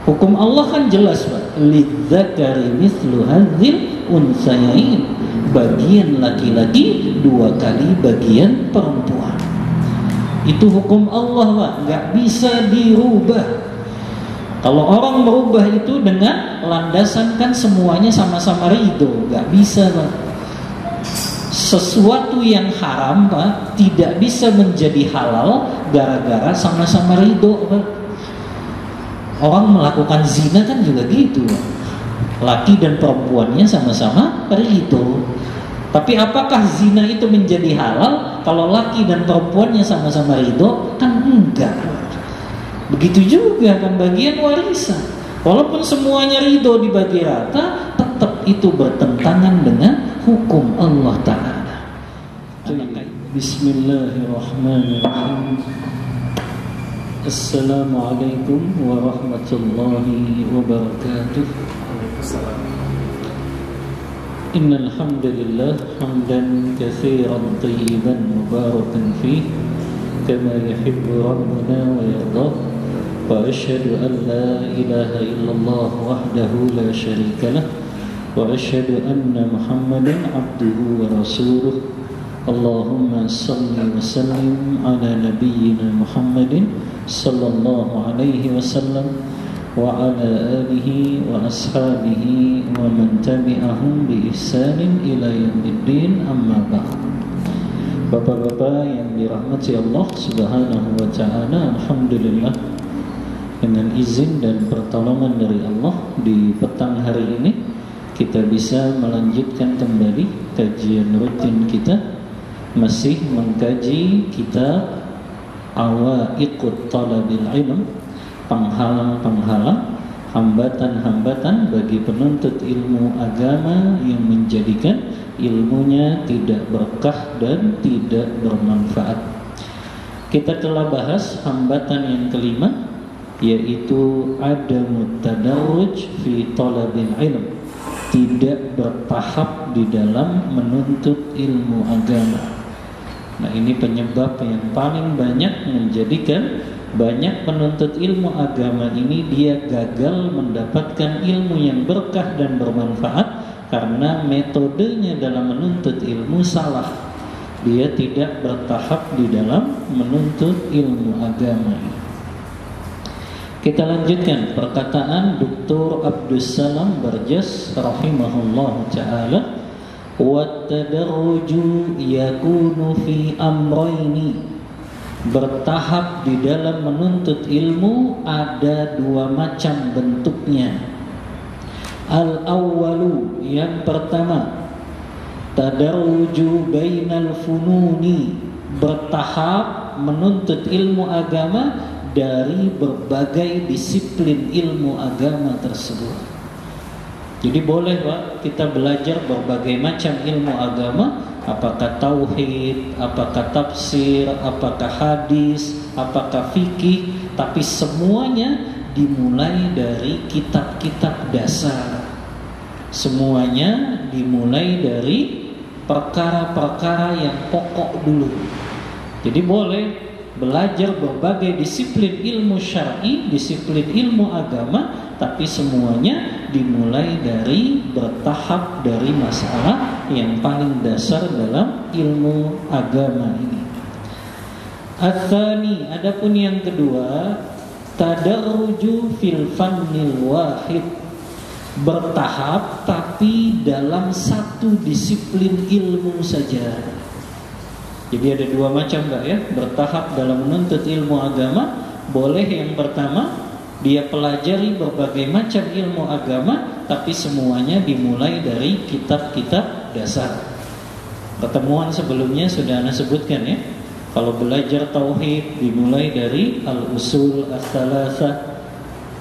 Hukum Allah kan jelas, Pak. Lidzakari mithlu hadzil unsayain. Bagian laki-laki 2 kali bagian perempuan. Itu hukum Allah, Pak. Nggak bisa dirubah. Kalau orang merubah itu dengan landasan kan semuanya sama-sama ridho, nggak bisa, Pak. Sesuatu yang haram, Pak, tidak bisa menjadi halal gara-gara sama-sama ridho, Pak. Orang melakukan zina kan juga gitu, Pak. Laki dan perempuannya sama-sama ridho. Tapi apakah zina itu menjadi halal kalau laki dan perempuannya sama-sama ridho? Kan enggak. Begitu juga kan bagian warisan. Walaupun semuanya ridho dibagi rata, tetap itu bertentangan dengan hukum Allah Ta'ala. Bismillahirrahmanirrahim. Assalamualaikum warahmatullahi wabarakatuh. Innal hamdalillah hamdan katsiran thayyiban mubarakan fih kama yuhibbu rabbuna wa yardah. Wa asyhadu an la ilaha illallah wahdahu la syarika lah wa asyhadu anna Muhammadan abduhu wa rasuluh. Allahumma salli wa sallim ala nabiyyina Muhammadin sallallahu alaihi wasallam wa ala alihi wa ashabihi wa man tabi'ahum bi ihsanin ila yaumiddin, amma ba'd. Bapak-bapak yang dirahmati Allah Subhanahu wa taala, alhamdulillah dengan izin dan pertolongan dari Allah di petang hari ini kita bisa melanjutkan kembali kajian rutin kita, masih mengkaji kitab Awaiqut Talabil Ilm, penghalang-penghalang, hambatan-hambatan bagi penuntut ilmu agama yang menjadikan ilmunya tidak berkah dan tidak bermanfaat. Kita telah bahas hambatan yang kelima, yaitu adamut tadarruj fi talabil ilm, tidak bertahap di dalam menuntut ilmu agama. Nah, ini penyebab yang paling banyak menjadikan banyak penuntut ilmu agama ini dia gagal mendapatkan ilmu yang berkah dan bermanfaat karena metodenya dalam menuntut ilmu salah. Dia tidak bertahap di dalam menuntut ilmu agama. Kita lanjutkan perkataan Dr. Abdus Salam Barjas rahimahullah ta'ala. Wat-tadarruju yakunu fi amrayni. Bertahap di dalam menuntut ilmu ada 2 macam bentuknya. Al-awwalu, yang pertama, tadarruju bainal fununi, bertahap menuntut ilmu agama dari berbagai disiplin ilmu agama tersebut. Jadi boleh, Pak, kita belajar berbagai macam ilmu agama, apakah tauhid, apakah tafsir, apakah hadis, apakah fikih, tapi semuanya dimulai dari kitab-kitab dasar. Semuanya dimulai dari perkara-perkara yang pokok dulu. Jadi boleh belajar berbagai disiplin ilmu syar'i, disiplin ilmu agama, tapi semuanya dimulai dari bertahap dari masalah yang paling dasar dalam ilmu agama ini. Ats-tsani, adapun yang kedua, tadarruju fil fannil wahid, bertahap tapi dalam satu disiplin ilmu saja. Jadi ada 2 macam, Mbak, ya, bertahap dalam menuntut ilmu agama. Boleh yang pertama, dia pelajari berbagai macam ilmu agama, tapi semuanya dimulai dari kitab-kitab dasar. Pertemuan sebelumnya sudah Anda sebutkan, ya. Kalau belajar tauhid dimulai dari al-usul ats-tsalatsah.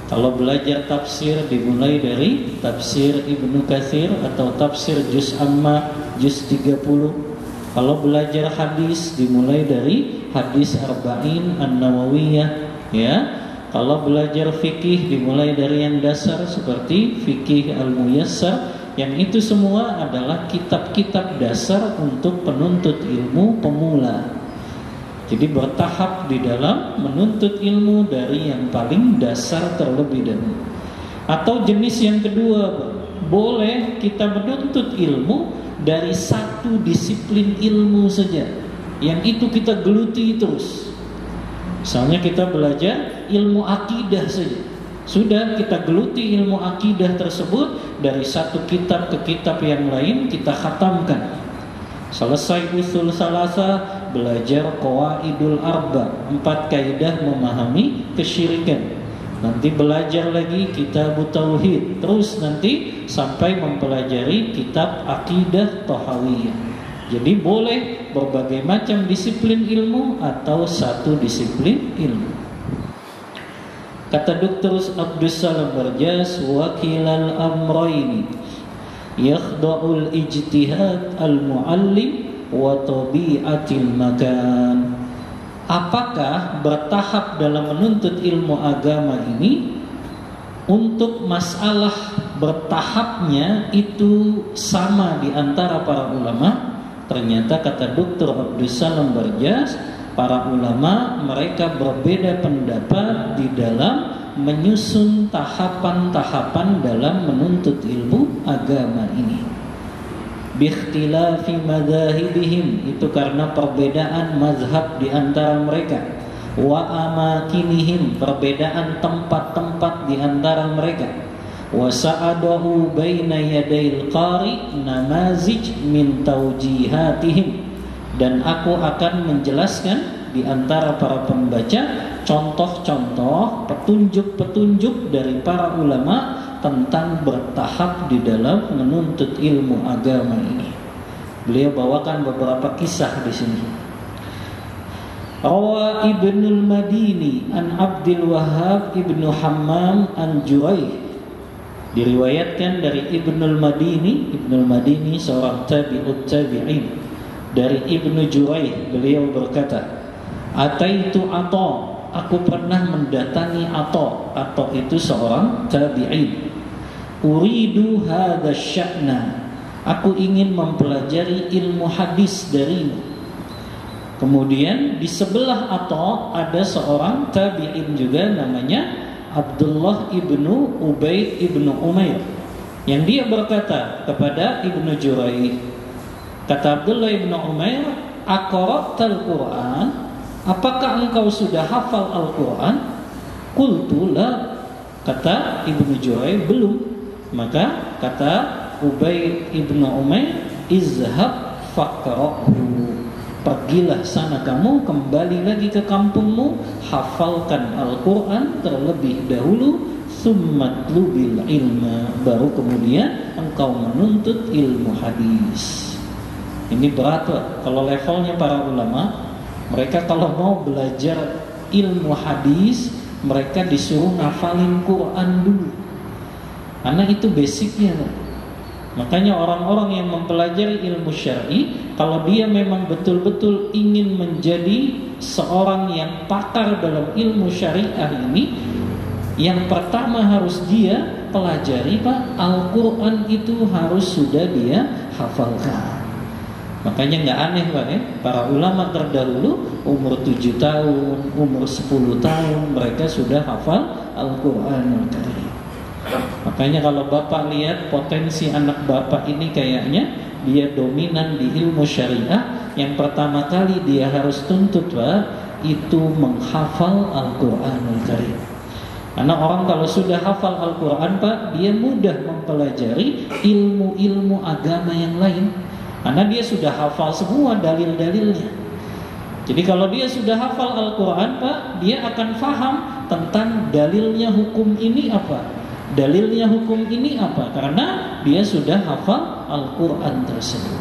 Kalau belajar tafsir dimulai dari tafsir Ibnu Katsir atau tafsir Juz Amma, Juz 30. Kalau belajar hadis dimulai dari hadis Arba'in An-Nawawiyah, ya. Kalau belajar fikih dimulai dari yang dasar seperti fikih Al-Muyassar, yang itu semua adalah kitab-kitab dasar untuk penuntut ilmu pemula. Jadi bertahap di dalam menuntut ilmu dari yang paling dasar terlebih dahulu. Atau jenis yang kedua, boleh kita menuntut ilmu dari satu disiplin ilmu saja, yang itu kita geluti terus. Misalnya kita belajar ilmu akidah saja, sudah kita geluti ilmu akidah tersebut dari satu kitab ke kitab yang lain, kita khatamkan. Selesai usul salasa, belajar qawaidul arba, 4 kaidah memahami kesyirikan. Nanti belajar lagi kitab tauhid, terus nanti sampai mempelajari kitab akidah tahawiyah. Jadi boleh berbagai macam disiplin ilmu atau satu disiplin ilmu. Kata Dr. Abdus Salam Barjas, wakilal amrayni yakhda'ul ijtihad al-muallim wa tabi'atil makan. Apakah bertahap dalam menuntut ilmu agama ini, untuk masalah bertahapnya itu sama di antara para ulama? Ternyata kata Dr. Abdus Salam Barjas, para ulama mereka berbeda pendapat di dalam menyusun tahapan-tahapan dalam menuntut ilmu agama ini. Biikhtilafi madzahibihim, itu karena perbedaan mazhab di antara mereka. Wa amakinihim, perbedaan tempat-tempat di antara mereka. Wa sa'adahu baina yadayil qari namazij min taujihatihim, dan aku akan menjelaskan di antara para pembaca contoh-contoh, petunjuk-petunjuk dari para ulama tentang bertahap di dalam menuntut ilmu agama ini. Beliau bawakan beberapa kisah di sini. Rawa Ibnul Madini an Abdul Wahhab Ibnu Hammam an Juraih. Diriwayatkan dari Ibnul Madini. Ibnul Madini seorang tabi'ut tabi'in. Dari Ibnu Juraih, beliau berkata, Ataitu Atha, aku pernah mendatangi Atha. Atha itu seorang tabi'in. Uridu hadza sya'na, aku ingin mempelajari ilmu hadis darimu. Kemudian di sebelah Atha ada seorang tabi'in juga namanya Abdullah ibnu Ubaid ibnu Umair, yang dia berkata kepada Ibnu Juraih, kata Abdullah ibnu Umair, aqra'tal Qur'an, apakah engkau sudah hafal Al-Quran? Qultu la, kata Ibnu Juraih, belum. Maka kata Ubaid ibnu Umair, izhab faqra'hu, pergilah sana kamu, kembali lagi ke kampungmu, hafalkan Al-Quran terlebih dahulu, summatlubil ilma, baru kemudian engkau menuntut ilmu hadis. Ini berat, kalau levelnya para ulama. Mereka kalau mau belajar ilmu hadis, mereka disuruh ngafalin Quran dulu, karena itu basicnya. Makanya orang-orang yang mempelajari ilmu syar'i, kalau dia memang betul-betul ingin menjadi seorang yang pakar dalam ilmu syariah ini, yang pertama harus dia pelajari, Pak, Al-Quran itu harus sudah dia hafalkan. Makanya nggak aneh, Pak, ya? Para ulama terdahulu umur 7 tahun, umur 10 tahun mereka sudah hafal Al-Quranul Karim. Makanya kalau Bapak lihat potensi anak Bapak ini, kayaknya dia dominan di ilmu syariah, yang pertama kali dia harus tuntut, Pak, itu menghafal Al-Quranul Karim. Karena orang kalau sudah hafal Al-Quran, Pak, dia mudah mempelajari ilmu-ilmu agama yang lain, karena dia sudah hafal semua dalil-dalilnya. Jadi kalau dia sudah hafal Al-Quran, Pak, dia akan faham tentang dalilnya hukum ini apa, dalilnya hukum ini apa, karena dia sudah hafal Al-Quran tersebut.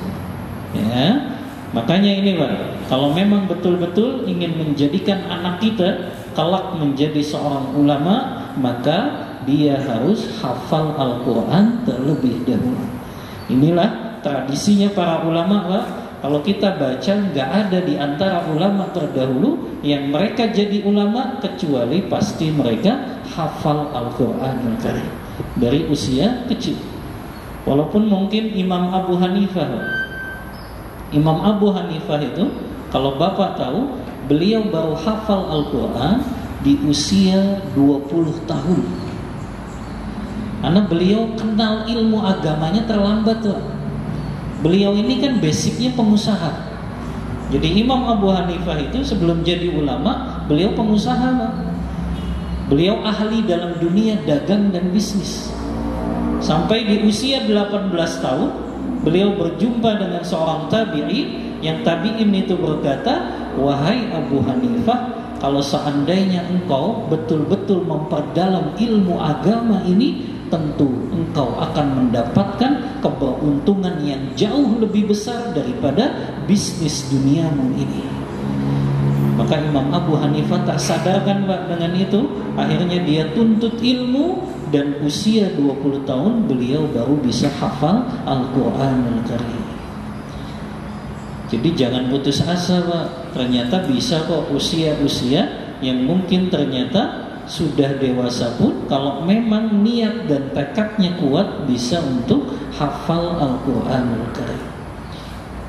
Ya, makanya ini, Pak, kalau memang betul-betul ingin menjadikan anak kita kelak menjadi seorang ulama, maka dia harus hafal Al-Quran terlebih dahulu. Inilah tradisinya para ulama, Pak. Kalau kita baca, nggak ada di antara ulama terdahulu yang mereka jadi ulama kecuali pasti mereka hafal Al-Quranul Karim dari usia kecil. Walaupun mungkin Imam Abu Hanifah, Imam Abu Hanifah itu, kalau Bapak tahu, beliau baru hafal Al-Quran di usia 20 tahun. Karena beliau kenal ilmu agamanya terlambat Pak. Beliau ini kan basicnya pengusaha. Jadi Imam Abu Hanifah itu sebelum jadi ulama, beliau pengusaha Pak. Beliau ahli dalam dunia dagang dan bisnis. Sampai di usia 18 tahun beliau berjumpa dengan seorang tabi'in, yang tabi'in itu berkata, "Wahai Abu Hanifah, kalau seandainya engkau betul-betul memperdalam ilmu agama ini, tentu engkau akan mendapatkan keberuntungan yang jauh lebih besar daripada bisnis duniamu ini." Maka Imam Abu Hanifah tak sadarkan Pak dengan itu. Akhirnya dia tuntut ilmu, dan usia 20 tahun beliau baru bisa hafal Al-Quranul Karim. Jadi jangan putus asa Pak. Ternyata bisa kok usia-usia yang mungkin ternyata sudah dewasa pun, kalau memang niat dan tekadnya kuat, bisa untuk hafal Al-Quranul Karim.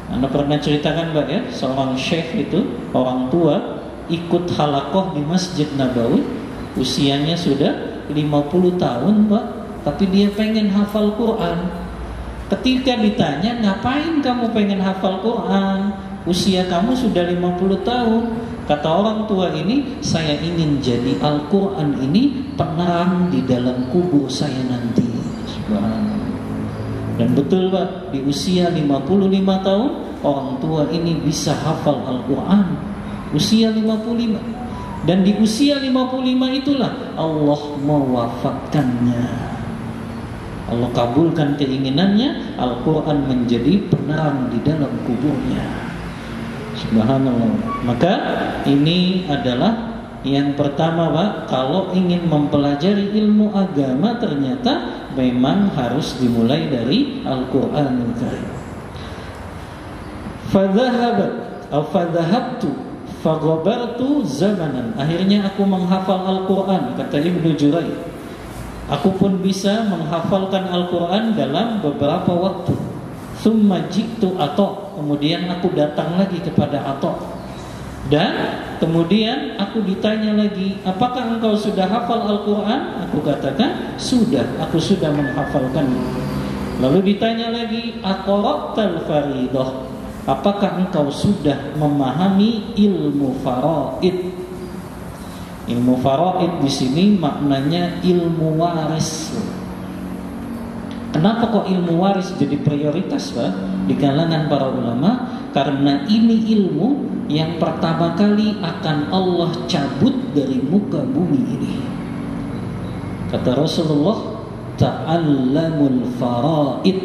Anda pernah ceritakan Mbak ya, seorang syekh itu, orang tua, ikut halakoh di Masjid Nabawi, usianya sudah 50 tahun Mbak, tapi dia pengen hafal Quran. Ketika ditanya, ngapain kamu pengen hafal Quran? Usia kamu sudah 50 tahun. Kata orang tua ini, saya ingin jadi Al-Quran ini penerang di dalam kubur saya nanti. Subhanallah. Dan betul Pak, di usia 55 tahun orang tua ini bisa hafal Al-Quran. Usia 55. Dan di usia 55 itulah Allah mewafatkannya. Allah kabulkan keinginannya, Al-Quran menjadi penerang di dalam kuburnya. Subhanallah. Maka ini adalah yang pertama Pak, kalau ingin mempelajari ilmu agama ternyata memang harus dimulai dari Al-Quranul Karim. Fadhahabtu faghabartu zamanan. Akhirnya aku menghafal Al-Quran, kata Ibnu Jurayj. Aku pun bisa menghafalkan Al-Quran dalam beberapa waktu. Tsumma ji'tu Atha. Kemudian aku datang lagi kepada Atha. Dan kemudian aku ditanya lagi, apakah engkau sudah hafal Al-Quran? Aku katakan, sudah, aku sudah menghafalkan. Lalu ditanya lagi, aqra'tal faridah? Apakah engkau sudah memahami ilmu faraid? Ilmu faraid di sini maknanya ilmu waris. Kenapa kok ilmu waris jadi prioritas Pak di kalangan para ulama? Karena ini ilmu yang pertama kali akan Allah cabut dari muka bumi ini. Kata Rasulullah, ta'allamul faraid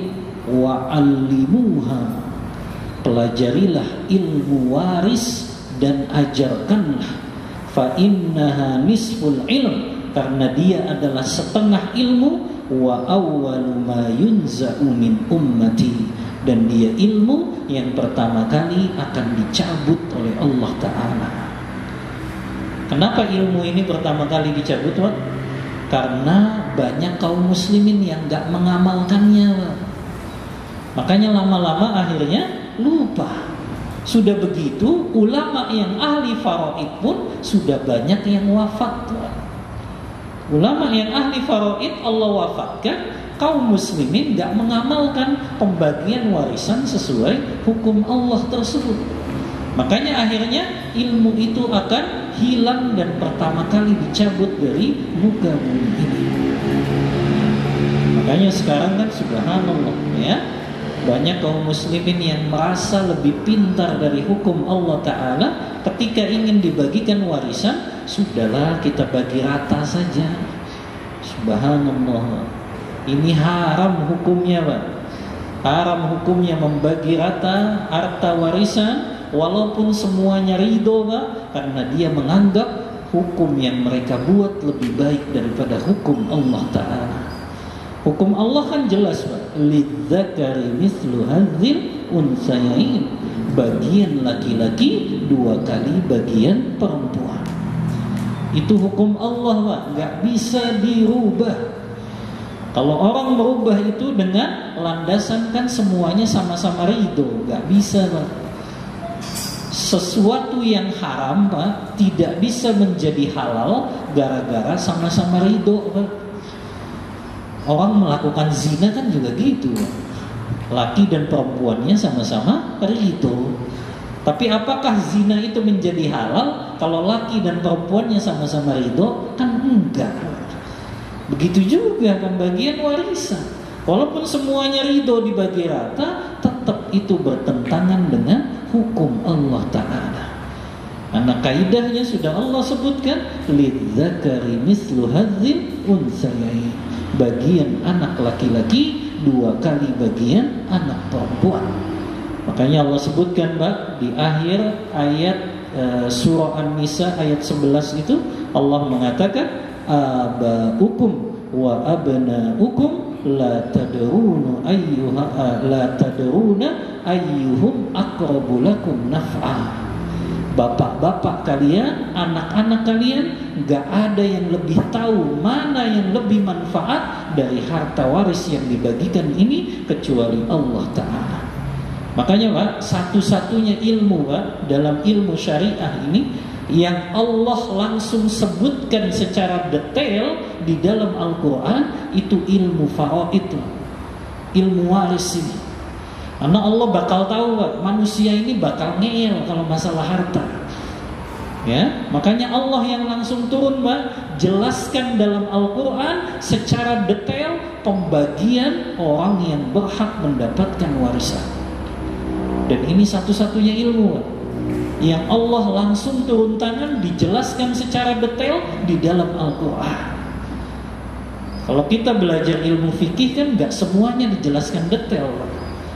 wa'allimuha. Pelajarilah ilmu waris dan ajarkanlah. Fa innaha nisful ilm, karena dia adalah setengah ilmu. Wa awwalu ma yunza'u min ummati, dan dia ilmu yang pertama kali akan dicabut oleh Allah Ta'ala. Kenapa ilmu ini pertama kali dicabut Pak? Karena banyak kaum muslimin yang gak mengamalkannya Pak. Makanya lama-lama akhirnya lupa. Sudah begitu ulama yang ahli faraid pun sudah banyak yang wafat Pak. Ulama yang ahli faraid Allah wafatkan, kaum muslimin gak mengamalkan pembagian warisan sesuai hukum Allah tersebut. Makanya akhirnya ilmu itu akan hilang dan pertama kali dicabut dari muka bumi ini. Makanya sekarang kan subhanallah ya, banyak kaum muslimin yang merasa lebih pintar dari hukum Allah Ta'ala. Ketika ingin dibagikan warisan, sudahlah kita bagi rata saja. Subhanallah. Ini haram hukumnya Pak. Haram hukumnya membagi rata harta warisan, walaupun semuanya ridho Pak, karena dia menganggap hukum yang mereka buat lebih baik daripada hukum Allah Ta'ala. Hukum Allah kan jelas Pak, lidzakari mithlu hadzil unsayain. Bagian laki-laki 2 kali bagian perempuan. Itu hukum Allah Pak, gak bisa dirubah. Kalau orang merubah itu dengan landasan kan semuanya sama-sama ridho, gak bisa Pak. Sesuatu yang haram, Pak, tidak bisa menjadi halal gara-gara sama-sama ridho, Pak. Orang melakukan zina kan juga gitu, Pak. Laki dan perempuannya sama-sama ridho. Tapi apakah zina itu menjadi halal kalau laki dan perempuannya sama-sama ridho? Kan enggak. Begitu juga pembagian warisan. Walaupun semuanya ridho dibagi rata, tetap itu bertentangan dengan hukum Allah Ta'ala. Karena kaidahnya sudah Allah sebutkan, lidzakari mislu hadzil unsayain. Bagian anak laki-laki 2 kali bagian anak perempuan. Makanya Allah sebutkan, Pak, di akhir ayat surah An-Nisa ayat 11 itu Allah mengatakan, abaukum wa abnaukum la tadruna ayyuhum aqrabu lakum naf'a. Bapak-bapak kalian, anak-anak kalian, gak ada yang lebih tahu mana yang lebih manfaat dari harta waris yang dibagikan ini kecuali Allah Ta'ala. Makanya, Pak, satu-satunya ilmu, Pak, dalam ilmu syariah ini yang Allah langsung sebutkan secara detail di dalam Al-Quran itu ilmu faraid, ilmu waris ini. Karena Allah bakal tahu, Pak, manusia ini bakal ngeyel kalau masalah harta. Ya, makanya Allah yang langsung turun, Pak, jelaskan dalam Al-Quran secara detail pembagian orang yang berhak mendapatkan warisan. Dan ini satu-satunya ilmu, Pak, yang Allah langsung turun tangan dijelaskan secara detail di dalam Al-Quran. Kalau kita belajar ilmu fikih kan gak semuanya dijelaskan detail, Pak.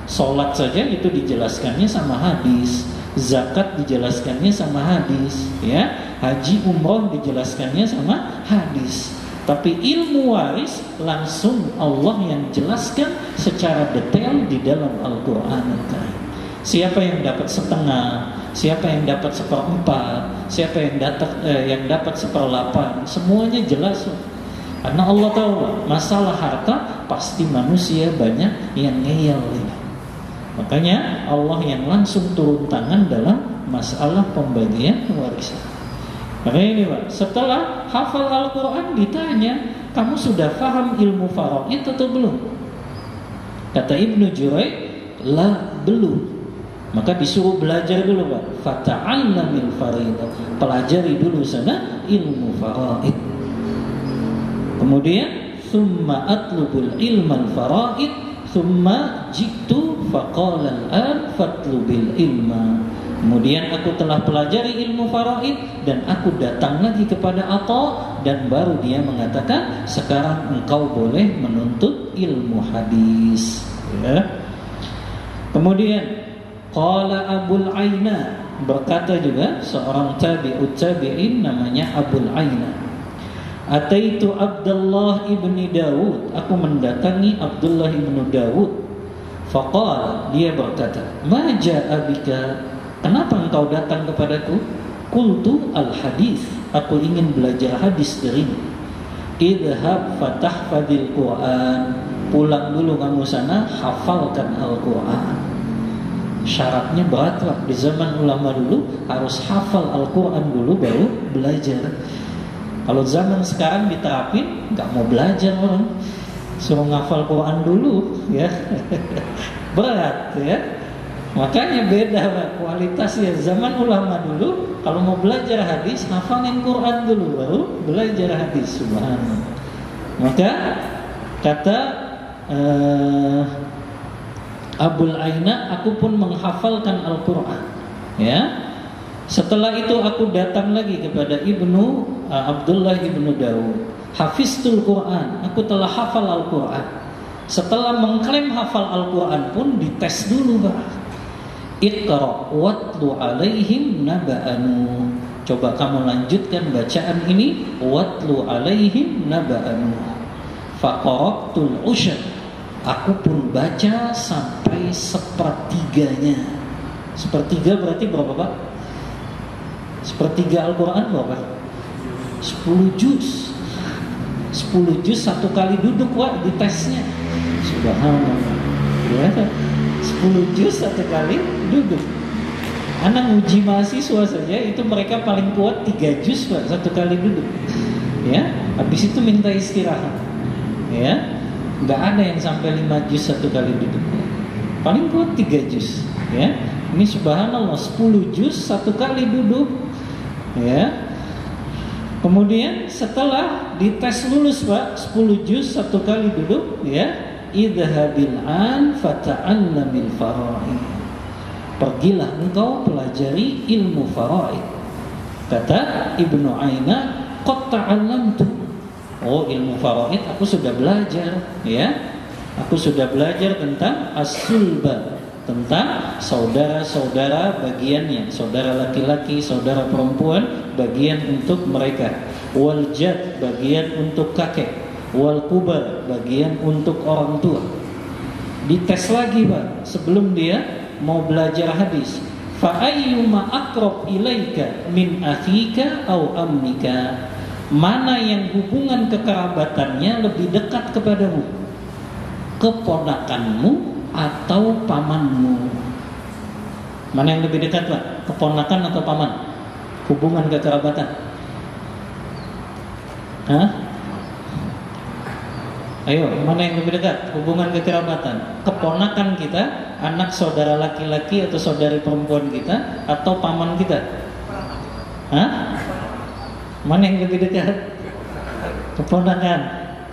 Sholat saja itu dijelaskannya sama hadis, zakat dijelaskannya sama hadis, ya, haji umroh dijelaskannya sama hadis. Tapi ilmu waris langsung Allah yang jelaskan secara detail di dalam Al-Quran. Siapa yang dapat setengah, siapa yang dapat 1/4, siapa yang dapat 1/8, semuanya jelas. Karena Allah tahu, masalah harta pasti manusia banyak yang ngeyel. Makanya Allah yang langsung turun tangan dalam masalah pembagian warisan. Makanya ini, Pak, setelah hafal Al-Quran ditanya, kamu sudah paham ilmu faraid atau belum? Kata Ibnu Jurayj, la, belum. Maka disuruh belajar dulu, Pak. Fata'allamil fariidah. Pelajari dulu sana ilmu faraid. Kemudian summa atlubul ilmal faraid summa jitu faqala al-an fatlubil ilma. Kemudian aku telah pelajari ilmu faraid dan aku datang lagi kepada Atha, dan baru dia mengatakan sekarang engkau boleh menuntut ilmu hadis, ya. Kemudian qala Abul Aina, berkata juga seorang tabi'ut tabi'in namanya Abul Aina, ataitu Abdullah ibni Dawud, aku mendatangi Abdullah ibnu Dawud. Faqala, dia berkata, ma ja'a bika, kenapa engkau datang kepadaku? Qultu al-hadis, aku ingin belajar hadis darimu. Idhab fatahfadil Quran, pulang dulu kamu sana, hafalkan Al-Quran. Syaratnya berat, Pak. Di zaman ulama dulu harus hafal Al-Quran dulu baru belajar. Kalau zaman sekarang diterapin, nggak mau belajar orang, suruh ngafal Quran dulu, ya. Berat, ya. Makanya beda, Pak, kualitasnya. Zaman ulama dulu, kalau mau belajar hadis, hafalin Quran dulu, baru belajar hadis. Subhanallah. Maka kata Abul Aina, aku pun menghafalkan Al-Quran, ya. Setelah itu aku datang lagi kepada Abdullah ibnu Dawud. Hafiztul Quran, aku telah hafal Al-Quran. Setelah mengklaim hafal Al-Quran pun dites dulu, Pak. Iqra watlu alaihim naba'anu. Coba kamu lanjutkan bacaan ini. Watlu alaihim naba'anu. Faqara'tul usyad, aku pun baca sampai 1/3-nya. 1/3 berarti berapa, Pak? 1/3 Al-Quran berapa? 10 juz. 10 juz satu kali duduk, Wak, di tesnya. Subhanallah, ya. 10 juz satu kali duduk. Anak uji mahasiswa saja itu mereka paling kuat 3 juz Pak, satu kali duduk. Ya, habis itu minta istirahat. Ya, nggak ada yang sampai 5 juz satu kali duduk. Paling kuat 3 juz. Ya, ini subhanallah 10 juz satu kali duduk. Ya. Kemudian setelah dites lulus Pak, 10 juz satu kali duduk, ya, idhabil an fata'allamil faraid. Pergilah engkau pelajari ilmu faraid. Kata Ibnu Aina, qad ta'allamtu. Oh, ilmu faraid aku sudah belajar, ya. Aku sudah belajar tentang as-sulba, tentang saudara-saudara bagiannya, saudara laki-laki, saudara perempuan, bagian untuk mereka. Wal jad, bagian untuk kakek. Wal kubar, bagian untuk orang tua. Dites lagi Pak, sebelum dia mau belajar hadis. Fa ayyuma aqrab ilaika min akhika au ammika. Mana yang hubungan kekerabatannya lebih dekat kepadamu? Keponakanmu atau pamanmu? Mana yang lebih dekat Pak? Keponakan atau paman? Hubungan kekerabatan. Hah? Ayo, mana yang lebih dekat? Hubungan kekerabatan. Keponakan kita, anak saudara laki-laki atau saudari perempuan kita, atau paman kita? Hah? Mana yang lebih dekat? Keponakan.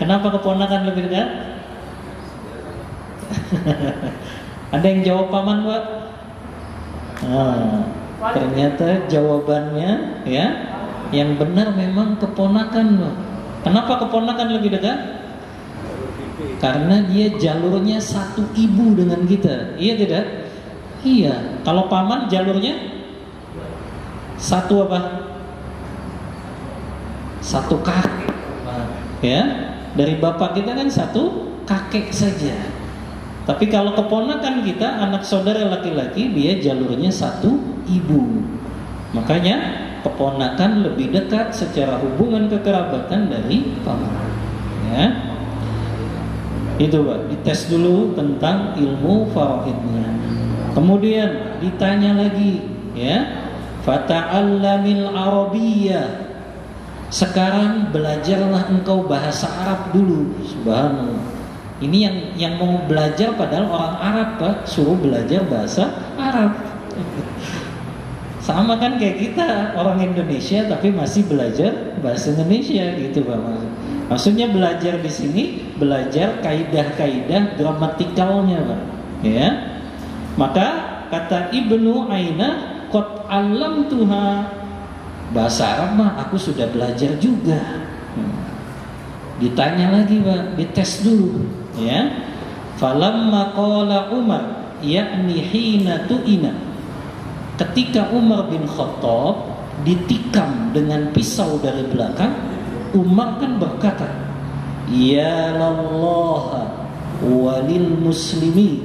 Kenapa keponakan lebih dekat? Ada yang jawab paman Pak? Ternyata jawabannya, ya, yang benar memang keponakan Pak. Kenapa keponakan lebih dekat? Karena dia jalurnya satu ibu dengan kita. Iya tidak? Iya. Kalau paman jalurnya satu apa? Satu kakek. Ya, dari bapak kita kan satu kakek saja. Tapi kalau keponakan kita, anak saudara laki-laki, dia jalurnya satu ibu. Makanya keponakan lebih dekat secara hubungan kekerabatan dari paman. Ya, itu Pak. Dites dulu tentang ilmu faraidnya. Kemudian ditanya lagi, ya, fata'allamil arabiyyah. Sekarang belajarlah engkau bahasa Arab dulu. Subhanallah. Ini yang mau belajar padahal orang Arab Pak, suruh belajar bahasa Arab. Sama kan kayak kita orang Indonesia tapi masih belajar bahasa Indonesia gitu Pak. Maksudnya belajar di sini belajar kaidah-kaidah gramatikalnya Pak. Ya. Maka kata Ibnu Aina, qad allamtuha. Bahasa Arab mah aku sudah belajar juga. Ditanya lagi Pak, dites dulu, ya. Falamma qala Umar, yakni hina tu'ina. Ketika Umar bin Khattab ditikam dengan pisau dari belakang, Umar kan berkata, ya Allah walil muslimi.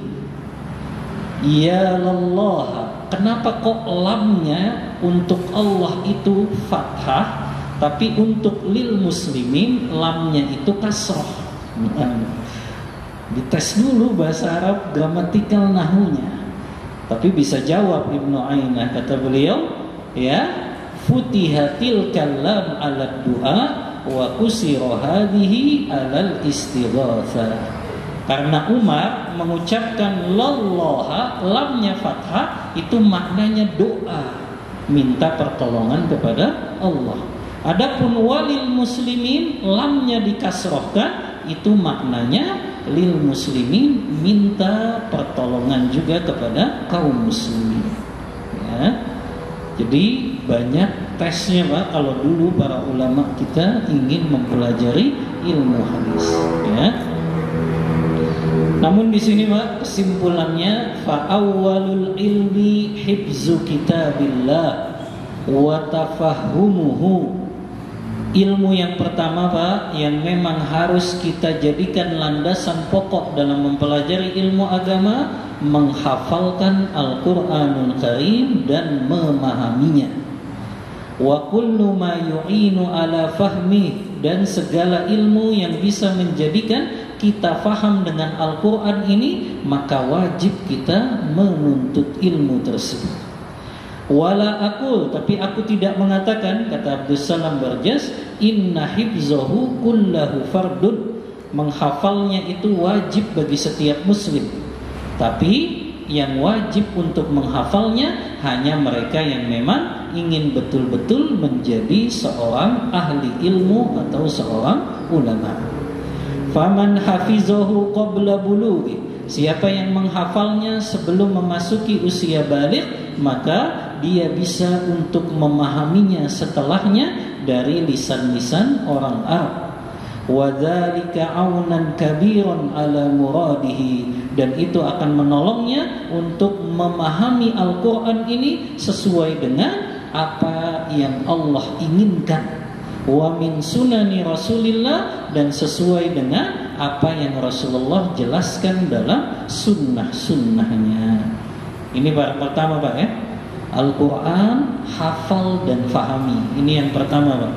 Ya Allah. Kenapa kok lamnya untuk Allah itu fathah, tapi untuk lil muslimin lamnya itu kasroh? Dites dulu bahasa Arab gramatikal nahunya. Tapi bisa jawab Ibnu Ainah, kata beliau, ya, futihatil kalam ala du'a wa usira hadhihi alal istighatsah. Karena Umar mengucapkan lallaha, lamnya fathah, itu maknanya doa, minta pertolongan kepada Allah. Adapun walil muslimin, lamnya dikasrohkan, itu maknanya lil muslimin, minta pertolongan juga kepada kaum muslimin. Ya. Jadi banyak tesnya Pak kalau dulu para ulama kita ingin mempelajari ilmu hadis. Ya. Namun di sini Pak kesimpulannya, fa awwalul ilmi hifzu kitabillah wa tafahumuhu. Ilmu yang pertama Pak yang memang harus kita jadikan landasan pokok dalam mempelajari ilmu agama, menghafalkan Al-Qur'anul Karim dan memahaminya. Wa kullu ma yu'inu ala fahmi, dan segala ilmu yang bisa menjadikan kita faham dengan Al-Quran ini, maka wajib kita menuntut ilmu tersebut. Wala aqul, tapi aku tidak mengatakan, kata Abdus Salam Barjas, inna hifzahu kullahu fardun, menghafalnya itu wajib bagi setiap muslim. Tapi yang wajib untuk menghafalnya hanya mereka yang memang ingin betul-betul menjadi seorang ahli ilmu atau seorang ulama. Faman hafizahu qabla bulughi, siapa yang menghafalnya sebelum memasuki usia baligh, maka dia bisa untuk memahaminya setelahnya dari lisan-lisan orang Arab. Wa dzalika aunan kabiran ala muradihi, dan itu akan menolongnya untuk memahami Al-Qur'an ini sesuai dengan apa yang Allah inginkan. Wa min sunani Rasulillah, dan sesuai dengan apa yang Rasulullah jelaskan dalam sunnah-sunnahnya. Ini pertama Pak ya, Al-Quran hafal dan fahami. Ini yang pertama Pak,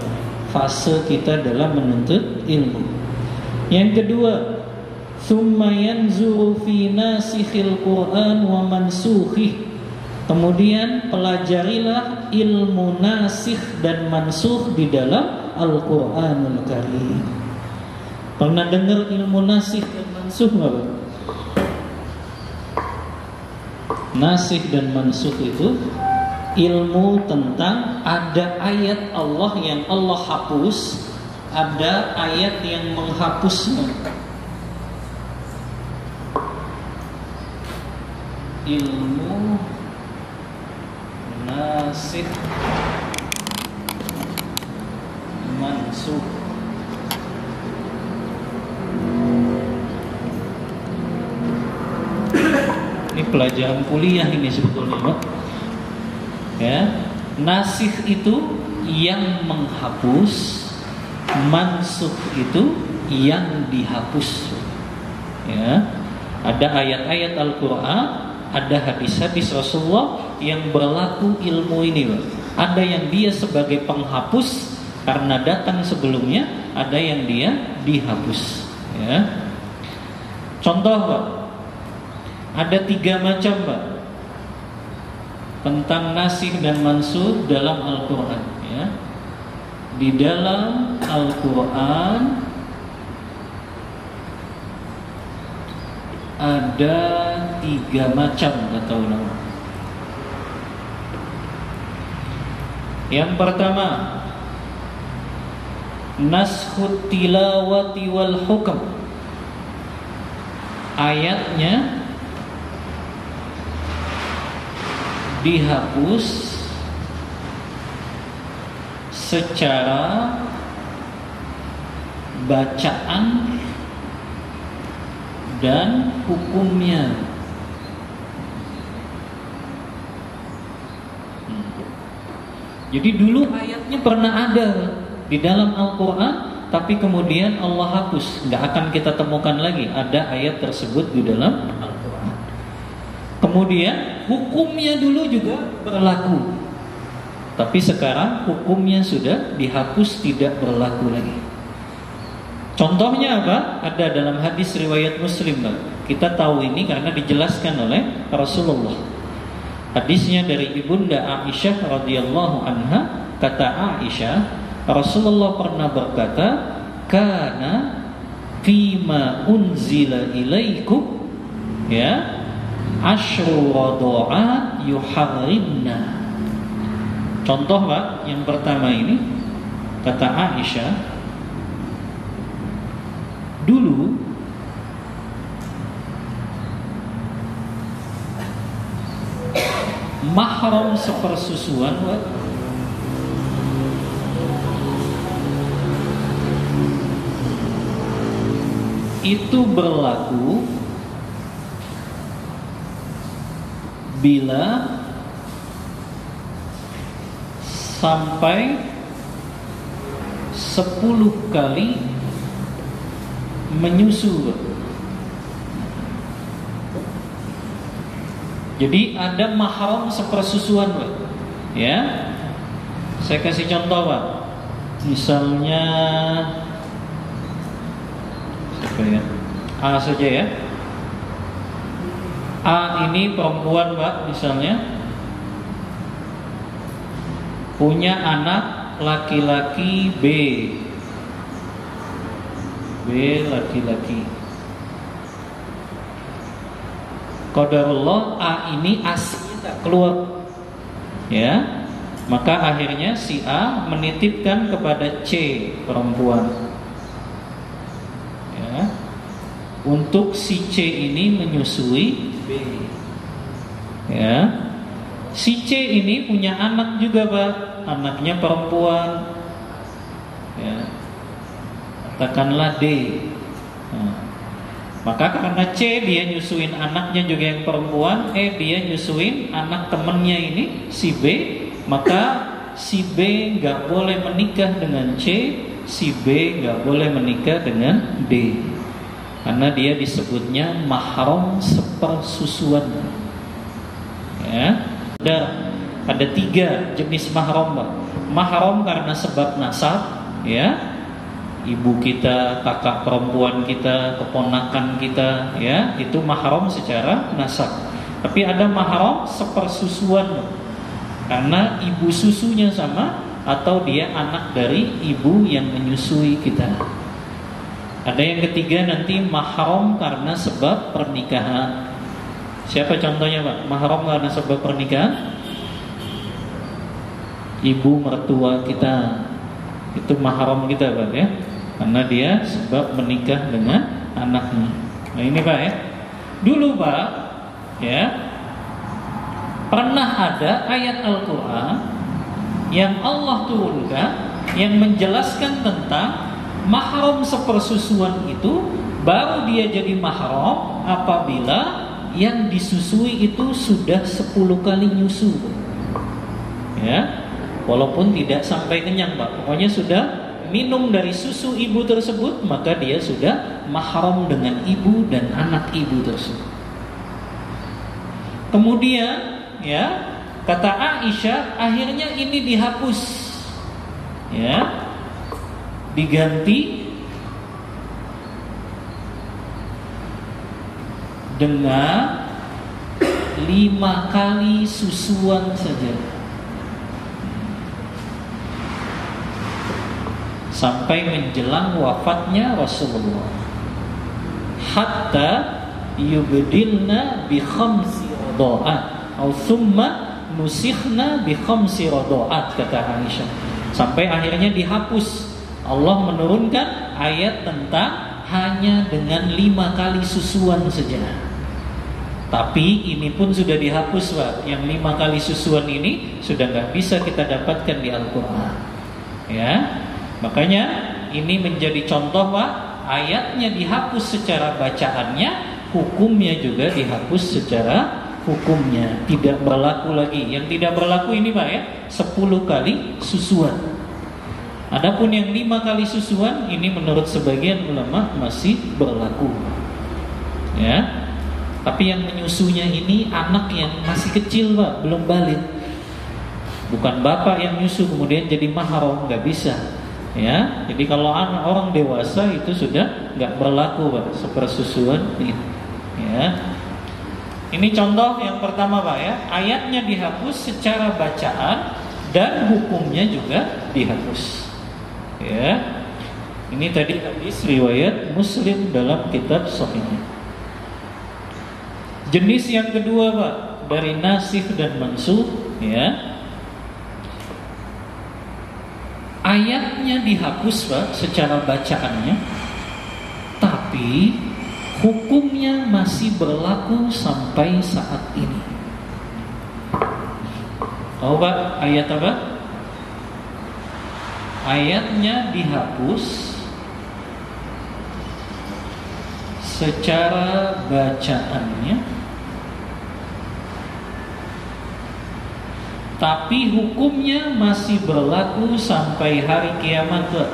fase kita dalam menuntut ilmu. Yang kedua, thumma yanzuru fi nasikhil Quran wa mansukhih, kemudian pelajarilah ilmu nasikh dan mansukh di dalam Al-Quranul Karim. Pernah dengar ilmu nasikh dan mansukh nggak Pak? Nasikh dan mansukh itu ilmu tentang ada ayat Allah yang Allah hapus, ada ayat yang menghapusnya. Ilmu nasikh mansukh. Ini pelajaran kuliah ini sebetulnya Pak. Ya, nasikh itu yang menghapus, mansukh itu yang dihapus. Ya, ada ayat-ayat Al-Quran, ada hadis-hadis Rasulullah yang berlaku ilmu ini Pak. Ada yang dia sebagai penghapus karena datang sebelumnya, ada yang dia dihapus. Ya, contoh Pak, ada 3 macam Pak tentang nasikh dan mansukh dalam Al-Quran. Ya, di dalam Al-Quran ada 3 macam kata ulama. Yang pertama, naskhut tilawati wal hukm, ayatnya dihapus secara bacaan dan hukumnya. Jadi dulu ayatnya pernah ada di dalam Al-Quran, tapi kemudian Allah hapus, nggak akan kita temukan lagi ada ayat tersebut di dalam Al-Quran. Kemudian hukumnya dulu juga berlaku, tapi sekarang hukumnya sudah dihapus, tidak berlaku lagi. Contohnya apa? Ada dalam hadis riwayat Muslim Pak. Kita tahu ini karena dijelaskan oleh Rasulullah. Hadisnya dari Ibunda Aisyah radhiyallahu anha, kata Aisyah, Rasulullah pernah berkata, kana fima unzila ilaikum, ya, asyru radha'at yuharrimna. Contoh Pak, yang pertama ini kata Aisyah, dulu mahram sepersusuan Pak, itu berlaku bila sampai 10 kali menyusu. Jadi ada mahram sepersusuan Pak. Ya, saya kasih contoh Pak. Misalnya siapa ya? A saja ya. A ini perempuan Pak, misalnya punya anak laki-laki B laki-laki. Qadarullah A ini aslinya tak keluar, ya. Maka akhirnya si A menitipkan kepada C perempuan, ya, untuk si C ini menyusui B, ya. Si C ini punya anak juga, Pak, anaknya perempuan, ya, katakanlah D. Nah, maka karena C dia nyusuin anaknya juga yang perempuan, dia nyusuin anak temennya ini si B, maka si B nggak boleh menikah dengan C, si B nggak boleh menikah dengan D, karena dia disebutnya mahram sepersusuan. Ya, ada 3 jenis mahram, Pak. Mahram karena sebab nasab, ya. Ibu kita, kakak perempuan kita, keponakan kita, ya, itu mahram secara nasab. Tapi ada mahram sepersusuan, karena ibu susunya sama atau dia anak dari ibu yang menyusui kita. Ada yang ketiga nanti mahram karena sebab pernikahan. Siapa contohnya, Pak? Mahram karena sebab pernikahan? Ibu mertua kita, itu mahram kita, Pak, ya, karena dia sebab menikah dengan anaknya. Nah ini, Pak, ya. Dulu, Pak, ya, pernah ada ayat Al-Quran yang Allah turunkan yang menjelaskan tentang mahram sepersusuan itu baru dia jadi mahram apabila yang disusui itu sudah 10 kali nyusu, ya. Walaupun tidak sampai kenyang, Pak, pokoknya sudah minum dari susu ibu tersebut, maka dia sudah mahram dengan ibu dan anak ibu tersebut. Kemudian, ya, kata Aisyah, akhirnya ini dihapus, ya, diganti dengan 5 kali susuan saja, sampai menjelang wafatnya Rasulullah, hatta yubdilna bi khamsi radha'at atau summa nusikhna bi khamsi radha'at, kata Aisyah, sampai akhirnya dihapus. Allah menurunkan ayat tentang hanya dengan 5 kali susuan saja. Tapi ini pun sudah dihapus, Pak. Yang 5 kali susuan ini sudah nggak bisa kita dapatkan di Al-Quran, ya. Makanya ini menjadi contoh, Pak, ayatnya dihapus secara bacaannya, hukumnya juga dihapus secara hukumnya, tidak berlaku lagi. Yang tidak berlaku ini, Pak, ya, 10 kali susuan. Adapun yang 5 kali susuan ini menurut sebagian ulama masih berlaku, ya. Tapi yang menyusunya ini anak yang masih kecil, Pak, belum balik. Bukan bapak yang nyusu kemudian jadi mahram, nggak bisa, ya. Jadi kalau anak orang dewasa itu sudah nggak berlaku, Pak, sepersusuan ini, ya. Ini contoh yang pertama, Pak, ya. Ayatnya dihapus secara bacaan dan hukumnya juga dihapus, ya. Ini tadi hadis riwayat Muslim dalam kitab Sahihnya. Jenis yang kedua, Pak, dari nasikh dan mansukh, ya. Ayatnya dihapus, Pak, secara bacaannya, tapi hukumnya masih berlaku sampai saat ini. Tahu, Pak, ayat apa? Ayatnya dihapus secara bacaannya, tapi hukumnya masih berlaku sampai hari kiamat, Pak.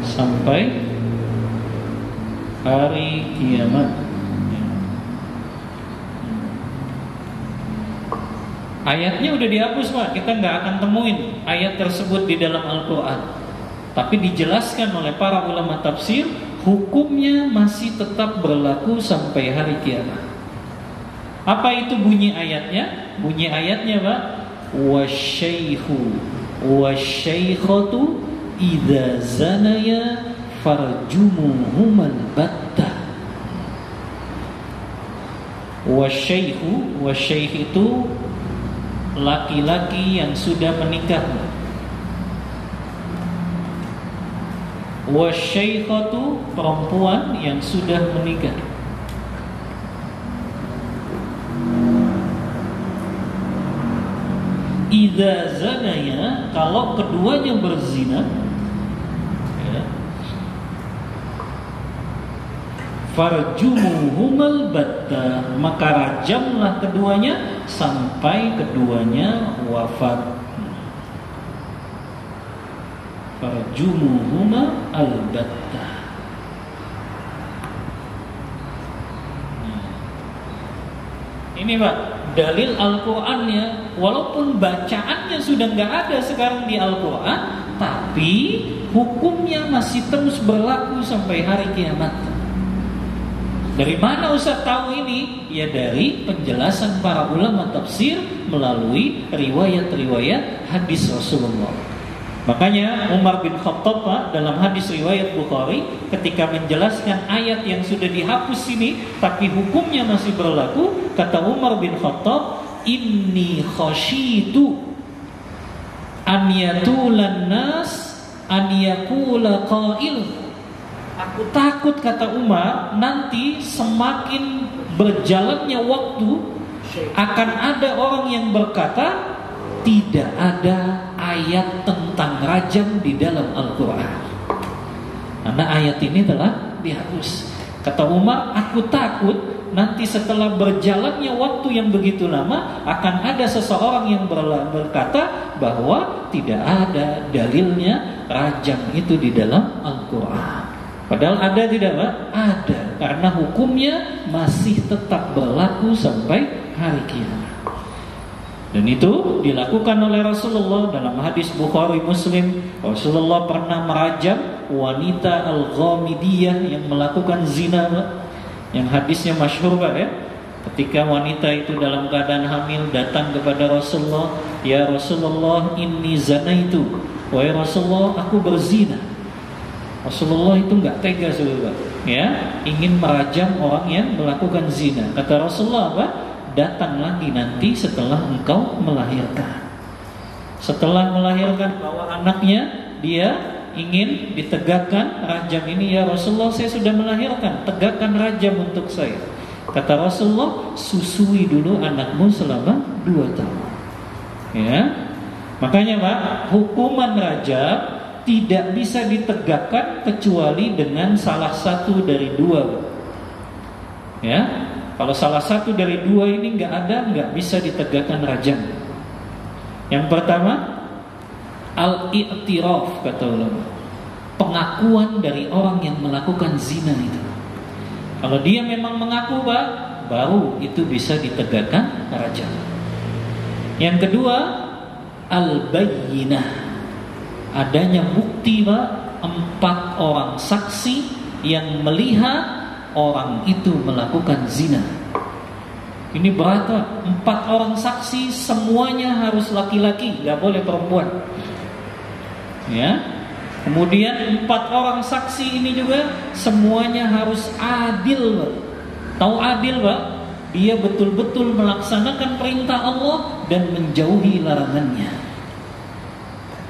Sampai hari kiamat. Ayatnya udah dihapus, Pak. Kita nggak akan temuin ayat tersebut di dalam Al-Quran. Tapi dijelaskan oleh para ulama tafsir, hukumnya masih tetap berlaku sampai hari kiamat. Apa itu bunyi ayatnya? Bunyi ayatnya Pak, wasyaikhu wasyaikhatu idza zanaya farjumuhumal battah. Wasyaikhu, wasyaikh itu laki-laki yang sudah menikah. Wasyaikhatu, perempuan yang sudah menikah. Idza zanaya, kalau keduanya berzina, ya, farjumuhumal battah, maka rajamlah keduanya sampai keduanya wafat. Farjumuhuma al-battah. Ini Pak, dalil Al-Qur'annya, walaupun bacaannya sudah nggak ada sekarang di Al-Qur'an, tapi hukumnya masih terus berlaku sampai hari kiamat. Dari mana Ustaz tahu ini? Ya dari penjelasan para ulama tafsir melalui riwayat-riwayat hadis Rasulullah. Makanya Umar bin Khattab Pak, dalam hadis riwayat Bukhari, ketika menjelaskan ayat yang sudah dihapus ini tapi hukumnya masih berlaku, kata Umar bin Khattab, inni khasyitu an yatulan nas an yakula qail. Aku takut, kata Umar, nanti semakin berjalannya waktu akan ada orang yang berkata tidak ada ayat tentang rajam di dalam Al-Quran, karena ayat ini telah dihapus. Kata Umar, aku takut nanti setelah berjalannya waktu yang begitu lama akan ada seseorang yang berkata bahwa tidak ada dalilnya rajam itu di dalam Al-Quran. Padahal ada, tidak Pak? Ada, karena hukumnya masih tetap berlaku sampai hari kiamat. Dan itu dilakukan oleh Rasulullah dalam hadis Bukhari Muslim. Rasulullah pernah merajam wanita Al-Ghamidiyah yang melakukan zina, yang hadisnya masyhur Pak ya. Ketika wanita itu dalam keadaan hamil datang kepada Rasulullah, ya Rasulullah, inni zanaitu, wahai Rasulullah, aku berzina. Rasulullah itu enggak tega saudara, ya, ingin merajam orang yang melakukan zina. Kata Rasulullah apa? Datang lagi nanti setelah engkau melahirkan. Setelah melahirkan bawa anaknya, dia ingin ditegakkan rajam ini. Ya Rasulullah, saya sudah melahirkan, tegakkan rajam untuk saya. Kata Rasulullah, susui dulu anakmu selama 2 tahun. Ya, makanya Pak, hukuman rajam tidak bisa ditegakkan kecuali dengan salah satu dari dua. Ya, kalau salah satu dari dua ini nggak ada, nggak bisa ditegakkan rajam. Yang pertama, al-i'tiraf, kata ulama, pengakuan dari orang yang melakukan zina itu. Kalau dia memang mengaku Pak, baru itu bisa ditegakkan rajam. Yang kedua, al-bayyinah, adanya bukti Pak, 4 orang saksi yang melihat orang itu melakukan zina. Ini berat Pak, 4 orang saksi semuanya harus laki-laki, nggak boleh perempuan. Ya. Kemudian 4 orang saksi ini juga semuanya harus adil Pak. Tahu adil Pak? Dia betul-betul melaksanakan perintah Allah dan menjauhi larangannya.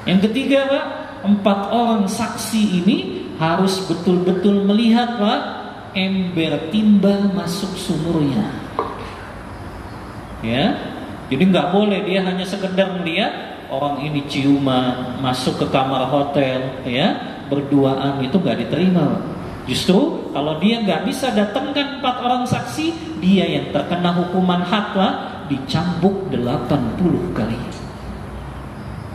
Yang ketiga Pak, 4 orang saksi ini harus betul-betul melihat Pak, ember timba masuk sumurnya. Ya, jadi nggak boleh dia hanya sekedar melihat orang ini ciuman masuk ke kamar hotel, ya, berduaan, itu nggak diterima Pak. Justru kalau dia nggak bisa datangkan 4 orang saksi, dia yang terkena hukuman had Pak, dicambuk 80 kali.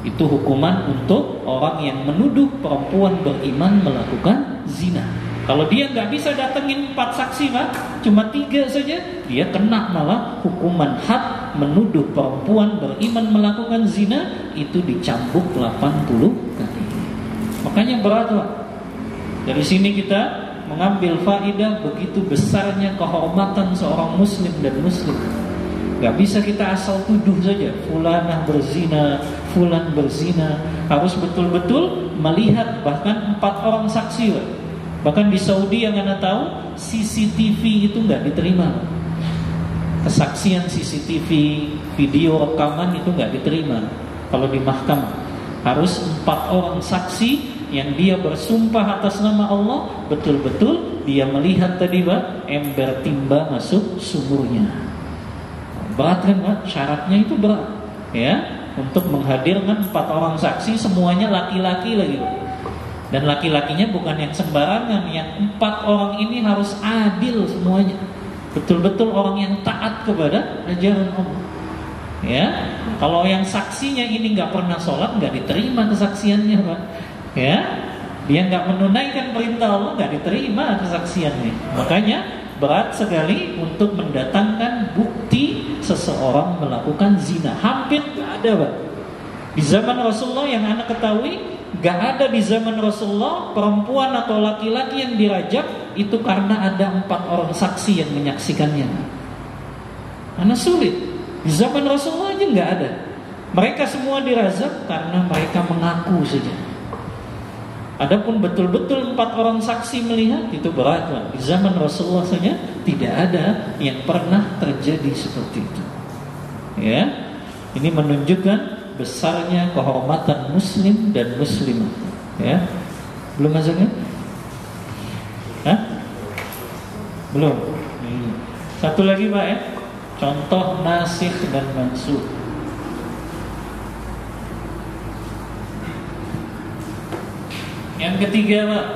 Itu hukuman untuk orang yang menuduh perempuan beriman melakukan zina. Kalau dia nggak bisa datengin 4 saksi Pak, cuma 3 saja, dia kena malah hukuman had menuduh perempuan beriman melakukan zina, itu dicambuk 80 kali. Makanya berat Pak. Dari sini kita mengambil faidah begitu besarnya kehormatan seorang muslim dan muslim. Gak bisa kita asal tuduh saja fulanah berzina, fulan berzina. Harus betul-betul melihat, bahkan 4 orang saksi. Bahkan di Saudi yang Anda tahu, CCTV itu gak diterima. Kesaksian CCTV, video rekaman itu gak diterima kalau di mahkamah. Harus 4 orang saksi yang dia bersumpah atas nama Allah, betul-betul dia melihat tadi ember timba masuk sumurnya. Berat kan Pak? Syaratnya itu berat ya, untuk menghadirkan 4 orang saksi, semuanya laki-laki lagi Pak. Dan laki-lakinya bukan yang sembarangan. Yang 4 orang ini harus adil semuanya, betul-betul orang yang taat kepada ajaran Allah ya. Kalau yang saksinya ini nggak pernah sholat, nggak diterima kesaksiannya Pak ya. Dia nggak menunaikan perintah Allah, nggak diterima kesaksiannya. Makanya berat sekali untuk mendatangkan bukti seseorang melakukan zina. Hampir gak ada Pak di zaman Rasulullah yang Anda ketahui. Gak ada di zaman Rasulullah perempuan atau laki-laki yang dirajam itu karena ada 4 orang saksi yang menyaksikannya. Anda sulit. Di zaman Rasulullah aja gak ada. Mereka semua dirajam karena mereka mengaku saja. Adapun betul-betul 4 orang saksi melihat, itu berat Pak. Di zaman Rasulullah saja tidak ada yang pernah terjadi seperti itu ya. Ini menunjukkan besarnya kehormatan muslim dan muslimah ya. Belum masuknya? Hah? Belum. Satu lagi Pak ya, contoh nasikh dan mansukh. Yang ketiga Pak,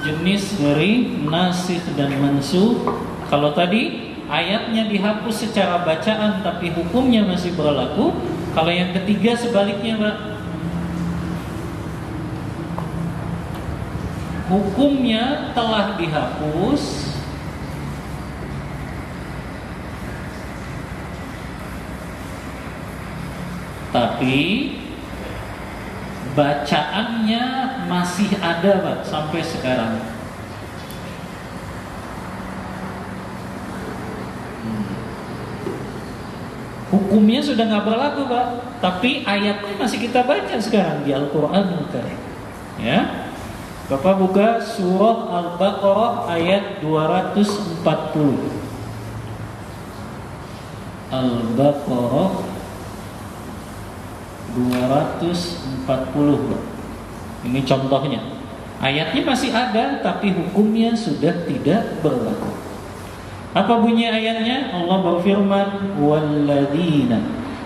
jenis dari nasikh dan mansukh. Kalau tadi ayatnya dihapus secara bacaan tapi hukumnya masih berlaku. Kalau yang ketiga sebaliknya Pak, hukumnya telah dihapus tapi bacaannya masih ada Pak sampai sekarang. Hukumnya sudah nggak berlaku Pak, tapi ayatnya masih kita baca sekarang di Al-Quran Karim ya. Bapak buka surah Al-Baqarah ayat 240. Al-Baqarah 240 Pak. Ini contohnya. Ayatnya masih ada tapi hukumnya sudah tidak berlaku. Apa bunyi ayatnya? Allah berfirman, "Walladzina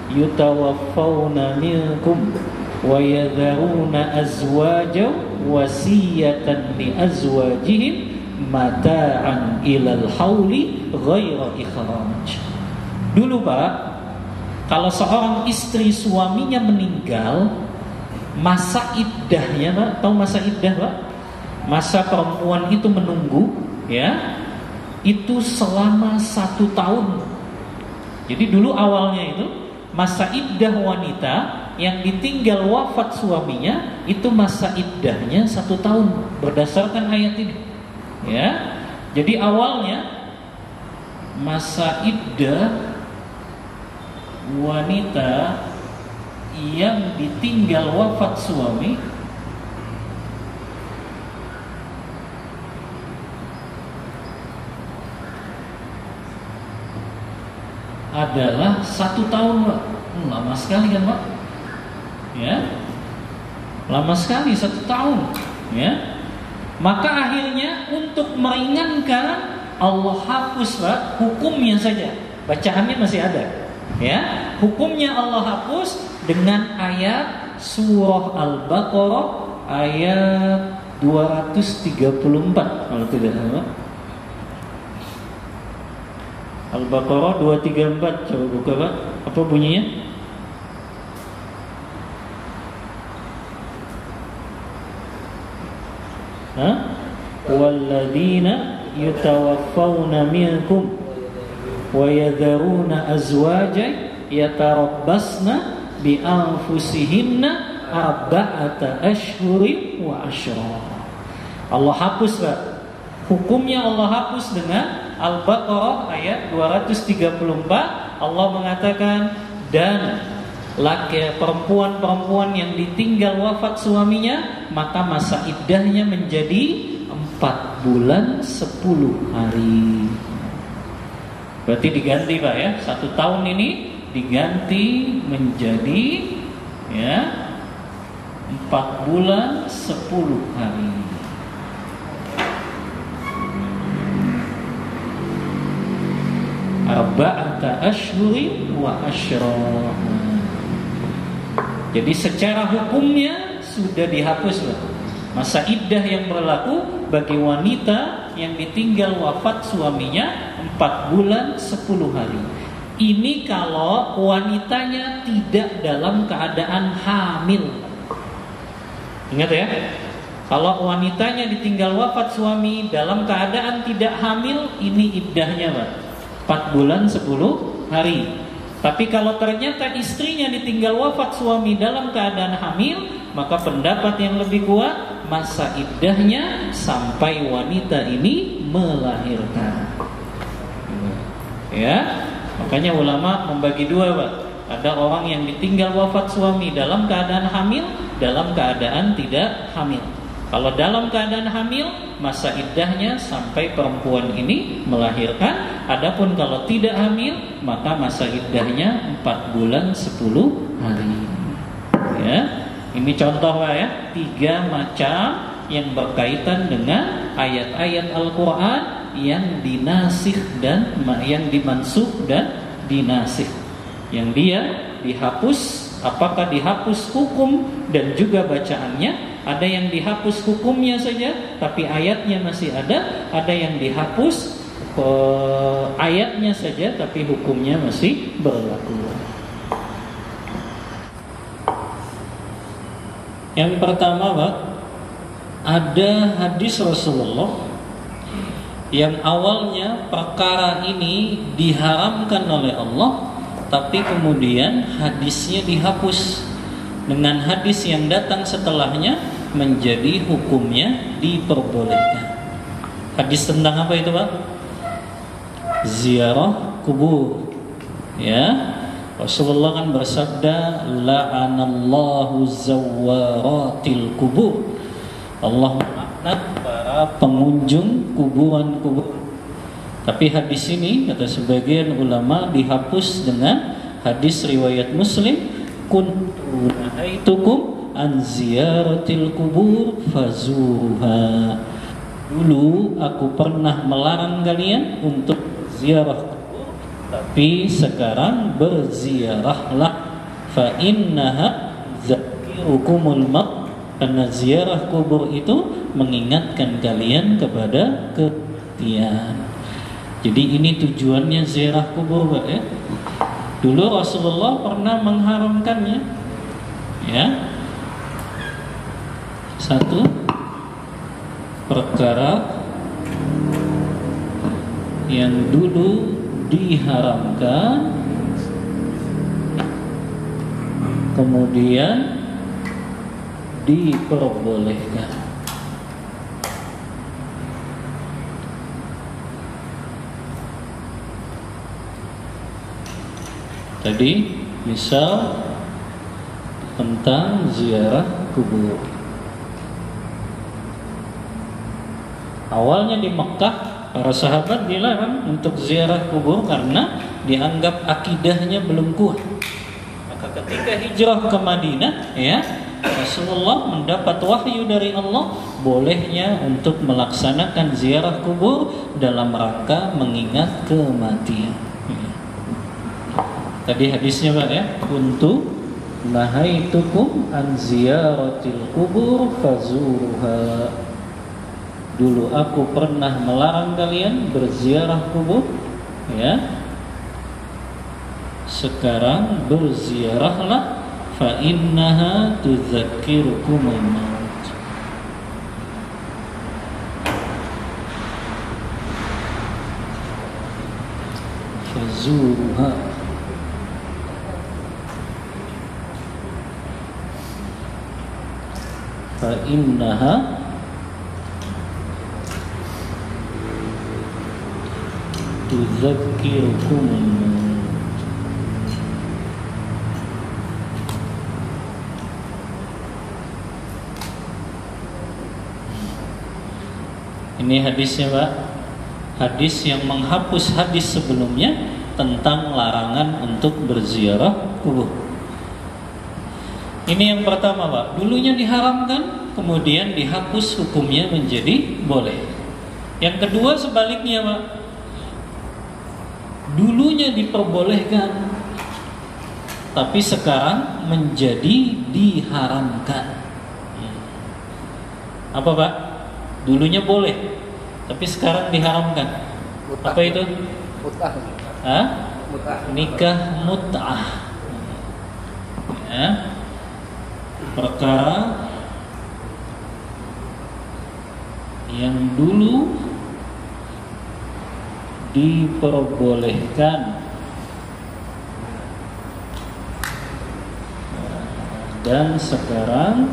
yutawaffawna minkum wa yadharuna azwajan wasiyatan li azwajihim mata'an ilal hauli ghaira ikhraj." Dulu Pak, kalau seorang istri suaminya meninggal, masa iddahnya Pak, tahu masa iddah Pak? Masa perempuan itu menunggu ya, itu selama 1 tahun. Jadi dulu awalnya itu masa iddah wanita yang ditinggal wafat suaminya, itu masa iddahnya 1 tahun berdasarkan ayat ini ya. Jadi awalnya masa iddah wanita yang ditinggal wafat suami adalah 1 tahun Pak. Lama sekali kan Pak ya, lama sekali 1 tahun ya. Maka akhirnya untuk meringankan, Allah hapus Pak hukumnya saja, bacaannya masih ada ya. Hukumnya Allah hapus dengan ayat surah Al-Baqarah ayat 234 kalau tidak salah. Al-Baqarah 234, coba buka Pak. Apa bunyinya? Walladzina yutawaffawna minkum wa yadharuna azwajan yatarabbasna bi anfusihinna arba'ata ashhurin wa ashra. Allah hapus Pak Hukumnya Allah hapus dengan Al-Baqarah ayat 234. Allah mengatakan, dan perempuan-perempuan yang ditinggal wafat suaminya, maka masa iddahnya menjadi 4 bulan 10 hari. Berarti diganti Pak ya, 1 tahun ini diganti menjadi ya 4 bulan 10 hari. Arba'ata ashhurin wa asyra. Jadi secara hukumnya sudah dihapus Pak. Masa iddah yang berlaku bagi wanita yang ditinggal wafat suaminya 4 bulan 10 hari. Ini kalau wanitanya tidak dalam keadaan hamil. Ingat ya, kalau wanitanya ditinggal wafat suami dalam keadaan tidak hamil, ini iddahnya Pak, 4 bulan 10 hari. Tapi kalau ternyata istrinya ditinggal wafat suami dalam keadaan hamil, maka pendapat yang lebih kuat, masa iddahnya sampai wanita ini melahirkan. Ya, makanya ulama membagi dua Pak. Ada orang yang ditinggal wafat suami dalam keadaan hamil, dalam keadaan tidak hamil. Kalau dalam keadaan hamil, masa iddahnya sampai perempuan ini melahirkan. Adapun kalau tidak hamil, maka masa iddahnya 4 bulan 10 hari. Ya, ini contoh Pak ya, 3 macam yang berkaitan dengan ayat-ayat Al-Quran yang dinasih dan yang dimansuh dan dinasih. Yang dia dihapus, apakah dihapus hukum dan juga bacaannya? Ada yang dihapus hukumnya saja, tapi ayatnya masih ada. Ada yang dihapus ayatnya saja, tapi hukumnya masih berlaku. Yang pertama Pak, ada hadis Rasulullah yang awalnya perkara ini diharamkan oleh Allah, tapi kemudian hadisnya dihapus dengan hadis yang datang setelahnya menjadi hukumnya diperbolehkan. Hadis tentang apa itu Pak? Ziarah kubur. Ya, Rasulullah kan bersabda, la'anallahu zawaratil kubur. Allah melaknat para pengunjung kuburan-kubur. Tapi hadis ini kata sebagian ulama dihapus dengan hadis riwayat Muslim, kuntu nahaitukum an ziyaratil kubur fazuruha. Dulu aku pernah melarang kalian untuk ziarah kubur, tapi sekarang berziarahlah. Fa innaha zakirukumul maut, karena ziarah kubur itu mengingatkan kalian kepada kematian. Jadi ini tujuannya ziarah kubur Pak ya. Dulu Rasulullah pernah mengharamkannya. Ya. Satu perkara yang dulu diharamkan, kemudian diperbolehkan. Tadi misal tentang ziarah kubur. Awalnya di Mekah para sahabat dilarang untuk ziarah kubur karena dianggap akidahnya belum kuat. Maka ketika hijrah ke Madinah, ya, Rasulullah mendapat wahyu dari Allah bolehnya untuk melaksanakan ziarah kubur dalam rangka mengingat kematian. Tadi hadisnya Pak ya, kuntu nahaitukum an ziyaratil kubur fazuruha. Dulu aku pernah melarang kalian berziarah kubur, ya. Sekarang berziarahlah, fa innaha tudzakkirukumul maut. Fazuruha. Fa innaha تذكركم الموت. Ini hadisnya, Pak. Hadis yang menghapus hadis sebelumnya tentang larangan untuk berziarah kubur. Ini yang pertama, Pak. Dulunya diharamkan, kemudian dihapus hukumnya menjadi boleh. Yang kedua sebaliknya, Pak. Dulunya diperbolehkan, tapi sekarang menjadi diharamkan. Apa, Pak? Dulunya boleh, tapi sekarang diharamkan. Mut'ah. Apa itu? Mut'ah. Hah? Mut'ah. Nikah mut'ah. Ya. Perkara yang dulu diperbolehkan dan sekarang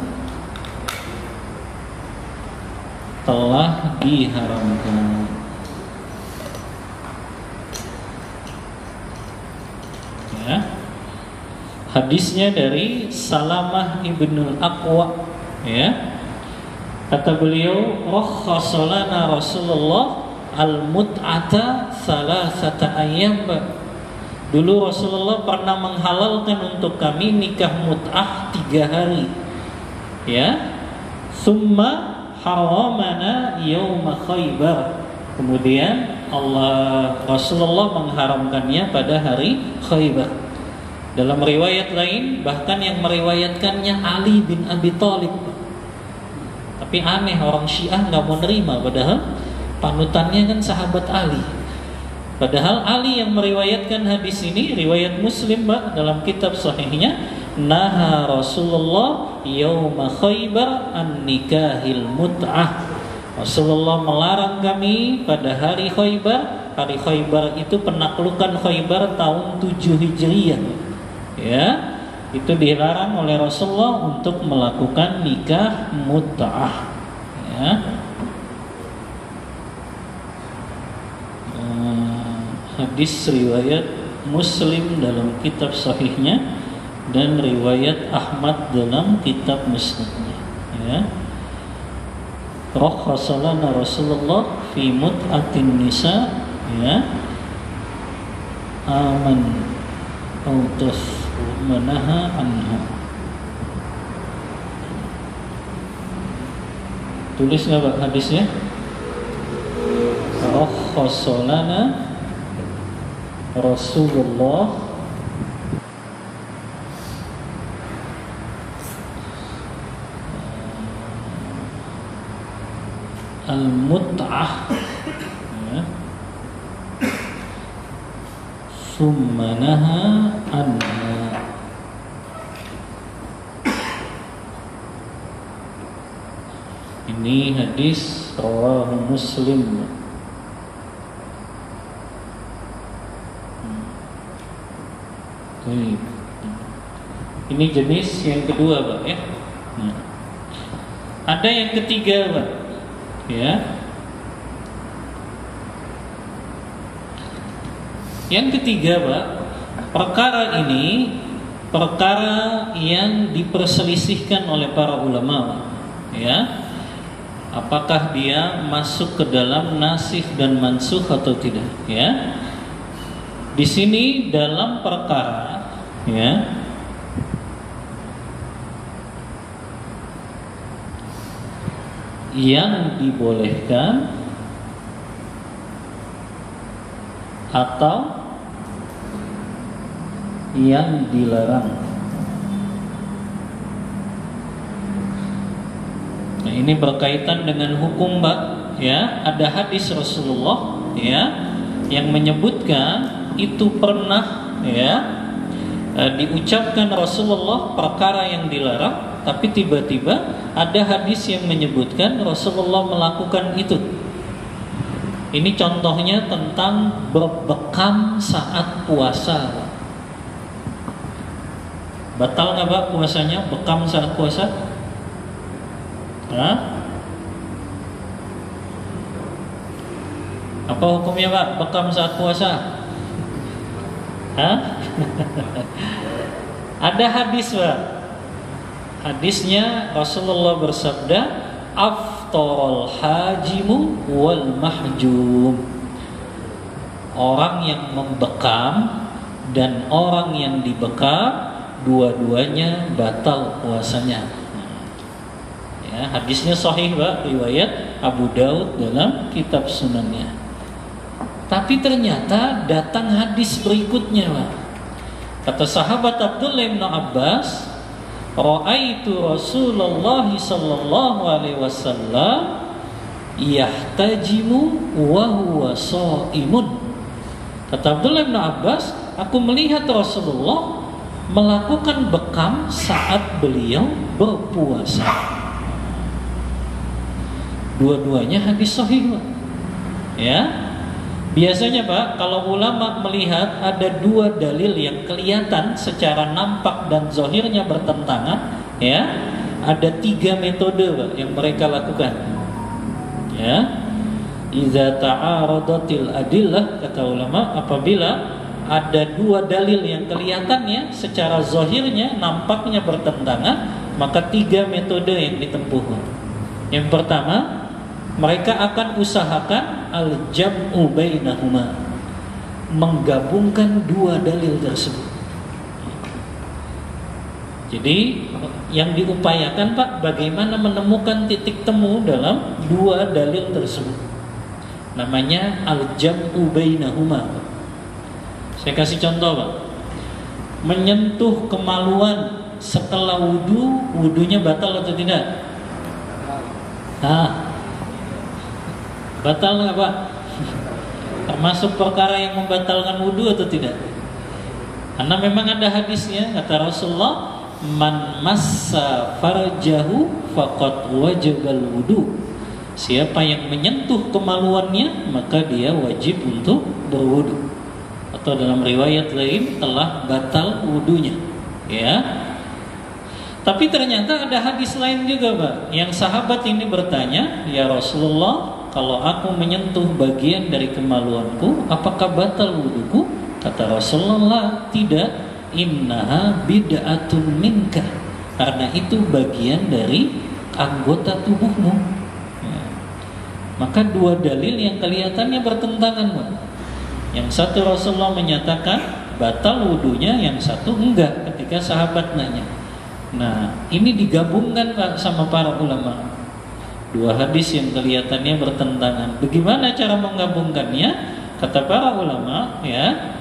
telah diharamkan. Ya. Hadisnya dari Salamah ibnul Aqwa, ya. Kata beliau, rakhasa lana Rasulullah al-mut'ata salasata ayyam. Dulu Rasulullah pernah menghalalkan untuk kami nikah mut'ah 3 hari. Ya. Summa haramana yauma Khaybar. Kemudian Rasulullah mengharamkannya pada hari Khaybar. Dalam riwayat lain bahkan yang meriwayatkannya Ali bin Abi Thalib. Tapi aneh, orang Syiah nggak mau nerima, padahal panutannya kan sahabat Ali. Padahal Ali yang meriwayatkan hadis ini, riwayat Muslim, Pak, dalam kitab sahihnya, naha Rasulullah yauma Khaybar an nikahil mut'ah. Rasulullah melarang kami pada hari Khaybar. Hari Khaybar itu penaklukan Khaybar tahun 7 Hijriah. Ya, itu dilarang oleh Rasulullah untuk melakukan nikah mut'ah. Ya. Hadis riwayat Muslim dalam kitab sahihnya dan riwayat Ahmad dalam kitab musnadnya. Ya. Rakhasa lana Rasulullah fi mut'atin nisa, ya. Aman autas manaha anha. Tulis nggak, Pak, hadisnya? Rakhasa lana Rasulullah al-mut'ah, ya. Summa naha anha. Ini hadis rawahu Muslim. Ini jenis yang kedua, Pak, ya. Nah. Ada yang ketiga, Pak, ya. Yang ketiga, Pak, perkara ini perkara yang diperselisihkan oleh para ulama, ya. Apakah dia masuk ke dalam nasikh dan mansukh atau tidak, ya. Di sini dalam perkara, ya, yang dibolehkan atau yang dilarang. Nah, ini berkaitan dengan hukum, Pak, ya. Ada hadis Rasulullah, ya, yang menyebutkan itu pernah, ya, diucapkan Rasulullah perkara yang dilarang, tapi tiba-tiba ada hadis yang menyebutkan Rasulullah melakukan itu. Ini contohnya tentang berbekam saat puasa. Batal nggak, Pak, puasanya bekam saat puasa? Hah? Apa hukumnya Pak? Bekam saat puasa? Hah? Ada hadis Pak. Hadisnya Rasulullah bersabda, aftarul hajimu wal mahjum. Orang yang membekam dan orang yang dibekam, dua-duanya batal puasanya. Ya, hadisnya sahih Pak, riwayat Abu Daud dalam kitab sunannya. Tapi ternyata datang hadis berikutnya Pak. Kata sahabat Abdullah bin Abbas, ra'aitu Rasulullah sallallahu alaihi wasallam yahtajimu wa huwa shaimun. Kata Abdullah bin Abbas, aku melihat Rasulullah melakukan bekam saat beliau berpuasa. Dua-duanya hadis sahih Pak. Ya. Biasanya Pak, kalau ulama melihat ada dua dalil yang kelihatan secara nampak dan zahirnya bertentangan, ya, ada tiga metode Pak yang mereka lakukan. Ya. Iza ta'aradatil adillah, kata ulama, apabila ada dua dalil yang kelihatannya secara zahirnya nampaknya bertentangan, maka tiga metode yang ditempuh. Yang pertama, mereka akan usahakan al-jam'u bainahuma, menggabungkan dua dalil tersebut. Jadi yang diupayakan Pak, bagaimana menemukan titik temu dalam dua dalil tersebut. Namanya al-jam'u bainahuma. Saya kasih contoh Pak. Menyentuh kemaluan setelah wudu, wudunya batal atau tidak? Batal nggak Pak? Termasuk perkara yang membatalkan wudu atau tidak? Karena memang ada hadisnya, kata Rasulullah, man massa farjahu faqad wajibal wudu. Siapa yang menyentuh kemaluannya, maka dia wajib untuk berwudu. Atau dalam riwayat lain telah batal wudunya. Ya. Tapi ternyata ada hadis lain juga Pak, yang sahabat ini bertanya, ya Rasulullah, kalau aku menyentuh bagian dari kemaluanku, apakah batal wuduku? Kata Rasulullah, tidak. Innaha bid'atun minka. Karena itu bagian dari anggota tubuhmu. Maka dua dalil yang kelihatannya bertentangan Pak. Yang satu Rasulullah menyatakan batal wudunya, yang satu enggak ketika sahabat nanya. Nah, ini digabungkan Pak sama para ulama. Dua hadis yang kelihatannya bertentangan. Bagaimana cara menggabungkannya? Kata para ulama, ya,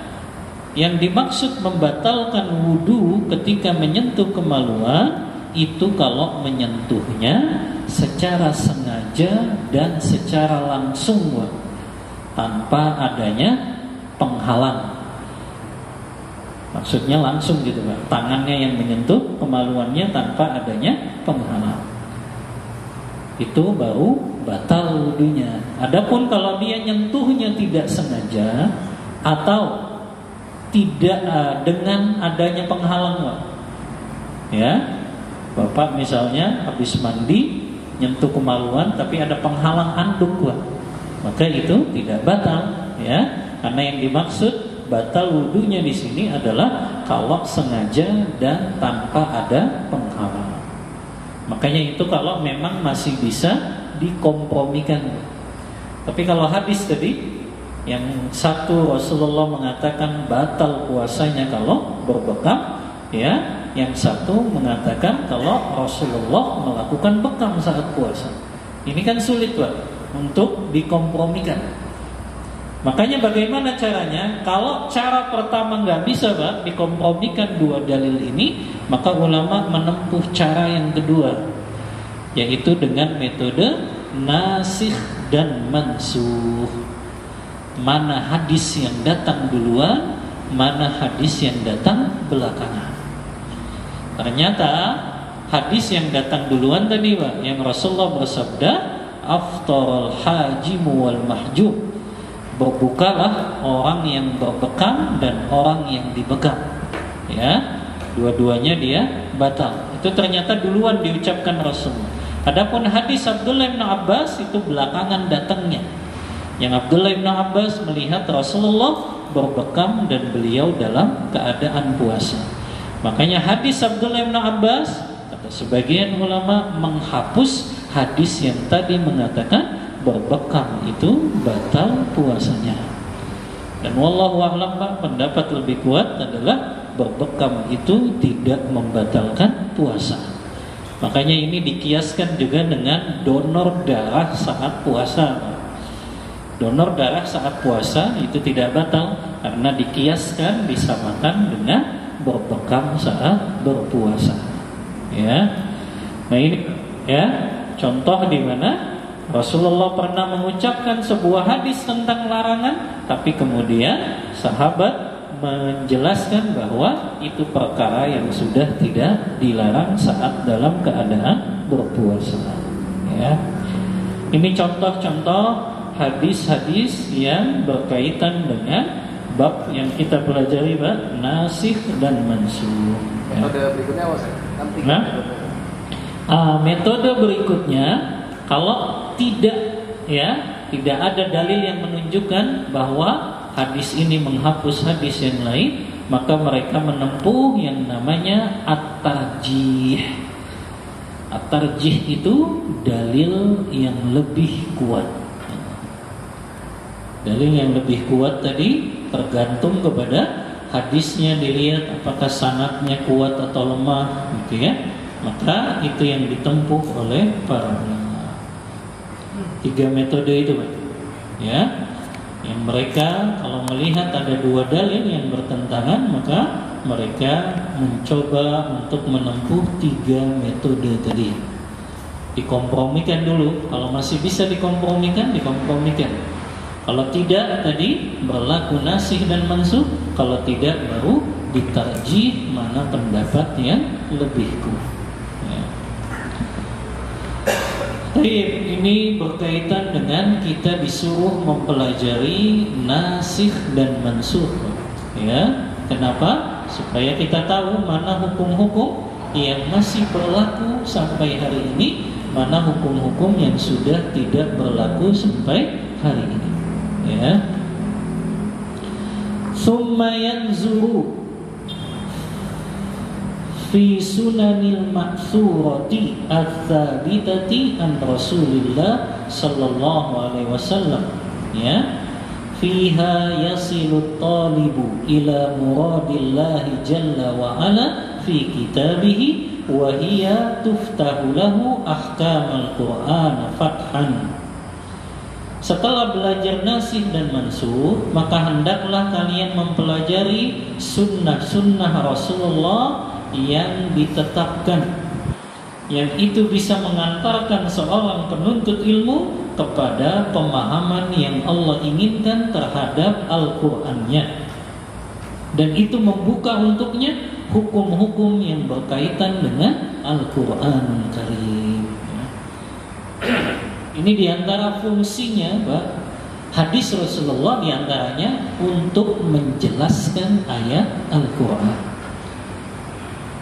yang dimaksud membatalkan wudu ketika menyentuh kemaluan itu kalau menyentuhnya secara sengaja dan secara langsung tanpa adanya penghalang. Maksudnya langsung gitu Pak, tangannya yang menyentuh kemaluannya tanpa adanya penghalang, itu baru batal wudunya. Adapun kalau dia nyentuhnya tidak sengaja atau tidak dengan adanya penghalang Pak, ya, Bapak misalnya habis mandi nyentuh kemaluan tapi ada penghalang anduk Pak, maka itu tidak batal, ya, karena yang dimaksud batal wudunya di sini adalah kalau sengaja dan tanpa ada penghalang. Makanya itu kalau memang masih bisa dikompromikan. Tapi kalau hadis tadi yang satu Rasulullah mengatakan batal puasanya kalau berbekam, ya, yang satu mengatakan kalau Rasulullah melakukan bekam saat puasa. Ini kan sulit Pak untuk dikompromikan. Makanya bagaimana caranya? Kalau cara pertama nggak bisa Pak dikompromikan dua dalil ini, maka ulama menempuh cara yang kedua, yaitu dengan metode nasikh dan mansuh. Mana hadis yang datang duluan, mana hadis yang datang belakangan. Ternyata hadis yang datang duluan tadi Pak, yang Rasulullah bersabda, aftarul hajimu wal mahjum, berbukalah orang yang berbekam dan orang yang dibekam, ya, dua-duanya dia batal. Itu ternyata duluan diucapkan Rasulullah. Adapun hadis Abdullah bin Abbas itu belakangan datangnya, Yang Abdullah bin Abbas melihat Rasulullah berbekam dan beliau dalam keadaan puasa. Makanya hadis Abdullah bin Abbas, kata sebagian ulama, menghapus hadis yang tadi mengatakan berbekam itu batal puasanya. Dan wallahu a'lam, pendapat lebih kuat adalah berbekam itu tidak membatalkan puasa. Makanya ini dikiaskan juga dengan donor darah saat puasa. Donor darah saat puasa itu tidak batal karena dikiaskan, disamakan dengan berbekam saat berpuasa. Ya. Nah ini ya contoh di mana Rasulullah pernah mengucapkan sebuah hadis tentang larangan, tapi kemudian sahabat menjelaskan bahwa itu perkara yang sudah tidak dilarang saat dalam keadaan berpuasa. Ya. Ini contoh-contoh hadis-hadis yang berkaitan dengan bab yang kita pelajari, Pak, nasikh dan mansukh. Ya. Metode berikutnya apa, Ustaz? Metode berikutnya, kalau tidak ada dalil yang menunjukkan bahwa hadis ini menghapus hadis yang lain, maka mereka menempuh yang namanya at-tarjih. At-tarjih itu dalil yang lebih kuat. Dalil yang lebih kuat tadi tergantung kepada hadisnya, dilihat apakah sanadnya kuat atau lemah, gitu ya. Maka itu yang ditempuh oleh para ulama. 3 metode itu, Pak. Ya. Yang mereka kalau melihat ada 2 dalil yang bertentangan, maka mereka mencoba untuk menempuh 3 metode tadi. Dikompromikan dulu. Kalau masih bisa dikompromikan, dikompromikan. Kalau tidak, tadi berlaku nasikh dan mansukh. Kalau tidak, baru ditarjih mana pendapat yang lebih kuat. Ya. Ini berkaitan dengan kita disuruh mempelajari nasikh dan mansukh. Ya, kenapa? Supaya kita tahu mana hukum-hukum yang masih berlaku sampai hari ini, mana hukum-hukum yang sudah tidak berlaku sampai hari ini. Ya. Summa yanzuru fi sunanil ma'thurati ats-tsabitati an Rasulillah sallallahu alaihi wasallam, ya, fiha yasilu talibu ila muradillahi jalla wa ala fi kitabihi wa hiya tuftahu lahu ahkamal Qur'an fathan. Setelah belajar nasikh dan mansukh, maka hendaklah kalian mempelajari sunnah-sunnah Rasulullah yang ditetapkan, yang itu bisa mengantarkan seorang penuntut ilmu kepada pemahaman yang Allah inginkan terhadap Al-Qur'annya, dan itu membuka untuknya hukum-hukum yang berkaitan dengan Al-Qur'an Karim. Ini diantara fungsinya, Pak, hadis Rasulullah diantaranya untuk menjelaskan ayat Al-Quran.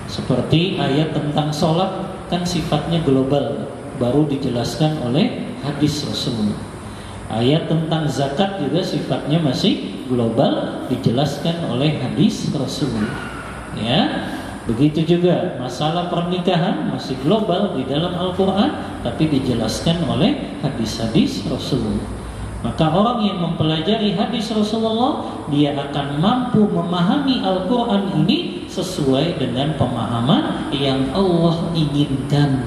Seperti ayat tentang sholat kan sifatnya global, baru dijelaskan oleh hadis Rasulullah. Ayat tentang zakat juga sifatnya masih global, dijelaskan oleh hadis Rasulullah. Ya. Begitu juga masalah pernikahan masih global di dalam Al-Quran, tapi dijelaskan oleh hadis-hadis Rasulullah. Maka orang yang mempelajari hadis Rasulullah, dia akan mampu memahami Al-Quran ini sesuai dengan pemahaman yang Allah inginkan.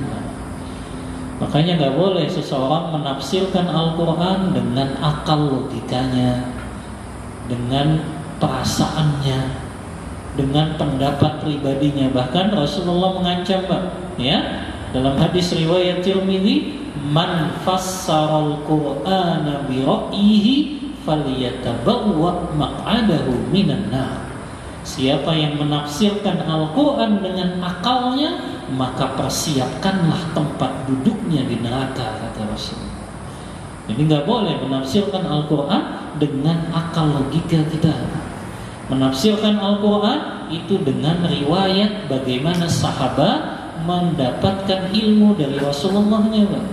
Makanya gak boleh seseorang menafsirkan Al-Quran dengan akal logikanya, dengan perasaannya, dengan pendapat pribadinya. Bahkan Rasulullah mengancam, Pak, ya, dalam hadis riwayat Tirmidzi, man fassaral Qur'ana bi ra'yihi falyatabawwa maq'adahu minan nar. Siapa yang menafsirkan Al-Qur'an dengan akalnya, maka persiapkanlah tempat duduknya di neraka, kata Rasulullah. Jadi nggak boleh menafsirkan Al-Qur'an dengan akal logika kita. Menafsirkan Al-Quran itu dengan riwayat bagaimana sahabat mendapatkan ilmu dari Rasulullah-nya, Pak.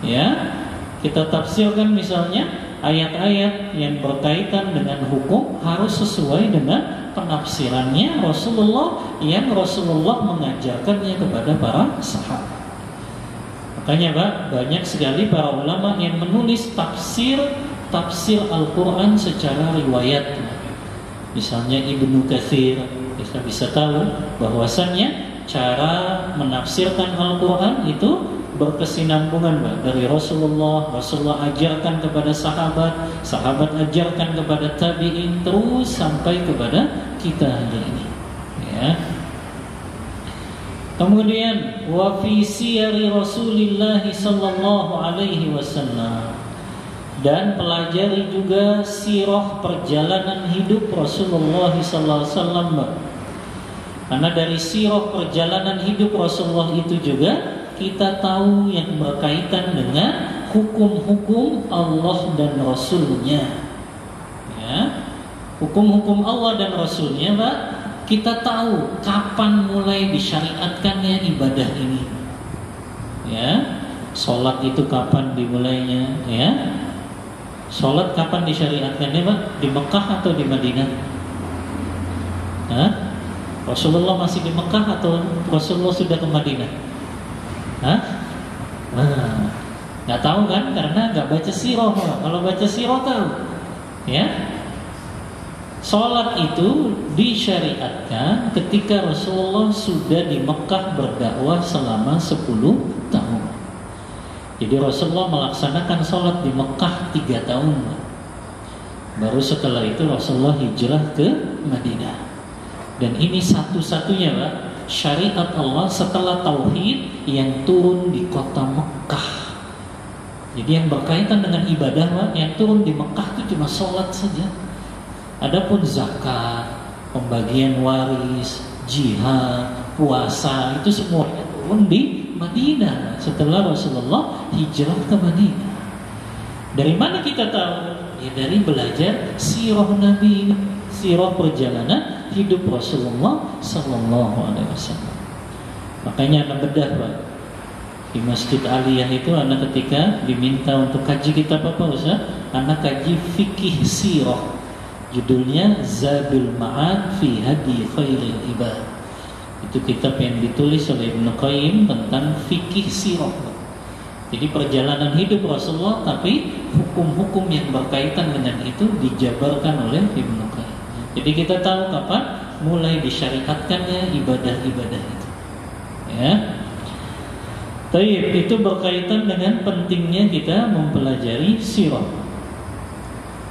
Ya, kita tafsirkan misalnya ayat-ayat yang berkaitan dengan hukum harus sesuai dengan penafsirannya Rasulullah yang Rasulullah mengajarkannya kepada para sahabat. Makanya Pak, banyak sekali para ulama yang menulis tafsir Al-Quran secara riwayat. Misalnya Ibnu Katsir, kita bisa tahu bahwasannya cara menafsirkan Al-Quran itu berkesinambungan Pak, dari Rasulullah ajarkan kepada sahabat ajarkan kepada tabi'in, terus sampai kepada kita hari ini. Ya. Kemudian wa fi siyari Rasulillah sallallahu alaihi wasallam, dan pelajari juga sirah perjalanan hidup Rasulullah sallallahu alaihi wasallam. Karena dari sirah perjalanan hidup Rasulullah itu juga kita tahu yang berkaitan dengan hukum-hukum Allah dan Rasulnya. Ya. Hukum-hukum Allah dan Rasulnya Pak, kita tahu kapan mulai disyariatkannya ibadah ini. Ya, sholat itu kapan dimulainya? Ya, sholat kapan disyariatkannya, Pak? Di Mekah atau di Madinah? Hah? Rasulullah masih di Mekah atau Rasulullah sudah ke Madinah? Hah? Nah, nggak tahu kan? Karena nggak baca sirah. Kalau baca sirah tahu. Ya. Sholat itu disyariatkan ketika Rasulullah sudah di Mekah berdakwah selama 10 tahun. Jadi Rasulullah melaksanakan sholat di Mekah 3 tahun. Baru setelah itu Rasulullah hijrah ke Madinah. Dan ini satu-satunya Pak, syariat Allah setelah Tauhid yang turun di kota Mekah. Jadi yang berkaitan dengan ibadah Pak, yang turun di Mekah itu cuma sholat saja. Adapun zakat, pembagian waris, jihad, puasa, itu semuanya turun di Madinah setelah Rasulullah hijrah ke Madinah. Dari mana kita tahu? Ya dari belajar sirah Nabi, sirah perjalanan hidup Rasulullah Sallallahu Alaihi Wasallam. Makanya anak bedah Pak, di Masjid Aliyah itu anak ketika diminta untuk kaji kitab apa Ustaz? Anak kaji fikih sirah. Judulnya Zadul Ma'ad fi Hadi Khairil Ibad. Itu kitab yang ditulis oleh Ibnu Qayyim tentang fikih sirah. Jadi perjalanan hidup Rasulullah, tapi hukum-hukum yang berkaitan dengan itu dijabarkan oleh Ibnu Qayyim. Jadi kita tahu kapan mulai disyariatkannya ibadah-ibadah itu. Ya. Taib, itu berkaitan dengan pentingnya kita mempelajari sirah.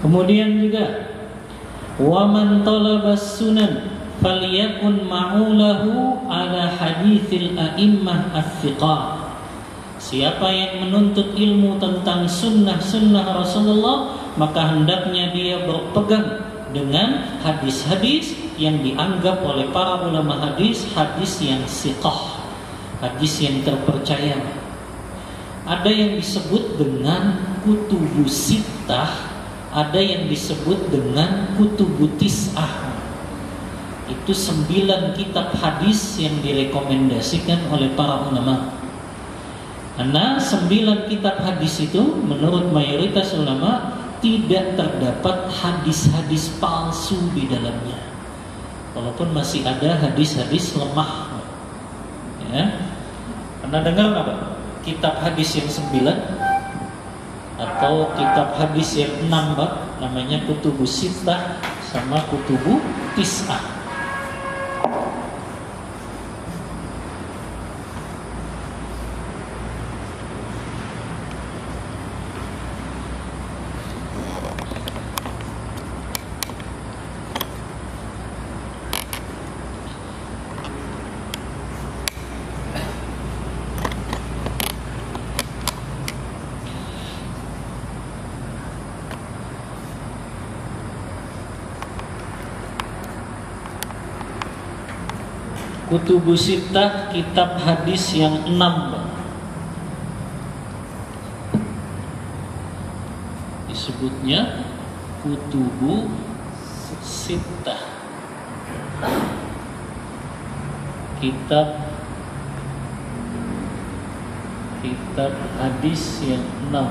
Kemudian juga wa man talabas sunan falyakun ma'ulahu ala hadithil a'immah as-siqah. Siapa yang menuntut ilmu tentang sunnah-sunnah Rasulullah, maka hendaknya dia berpegang dengan hadis-hadis yang dianggap oleh para ulama hadis yang siqah, hadis yang terpercaya. Ada yang disebut dengan kutubus sittah, ada yang disebut dengan kutubut tis'ah. Itu 9 kitab hadis yang direkomendasikan oleh para ulama. Karena 9 kitab hadis itu menurut mayoritas ulama tidak terdapat hadis-hadis palsu di dalamnya. Walaupun masih ada hadis-hadis lemah. Ya. Pernah dengar apa? Kitab hadis yang 9 atau kitab hadis yang 6 Pak, namanya kutubus sittah sama kutubu tis'ah. Kutubus sittah kitab hadis yang 6 disebutnya kutubu sittah, kitab hadis yang 6.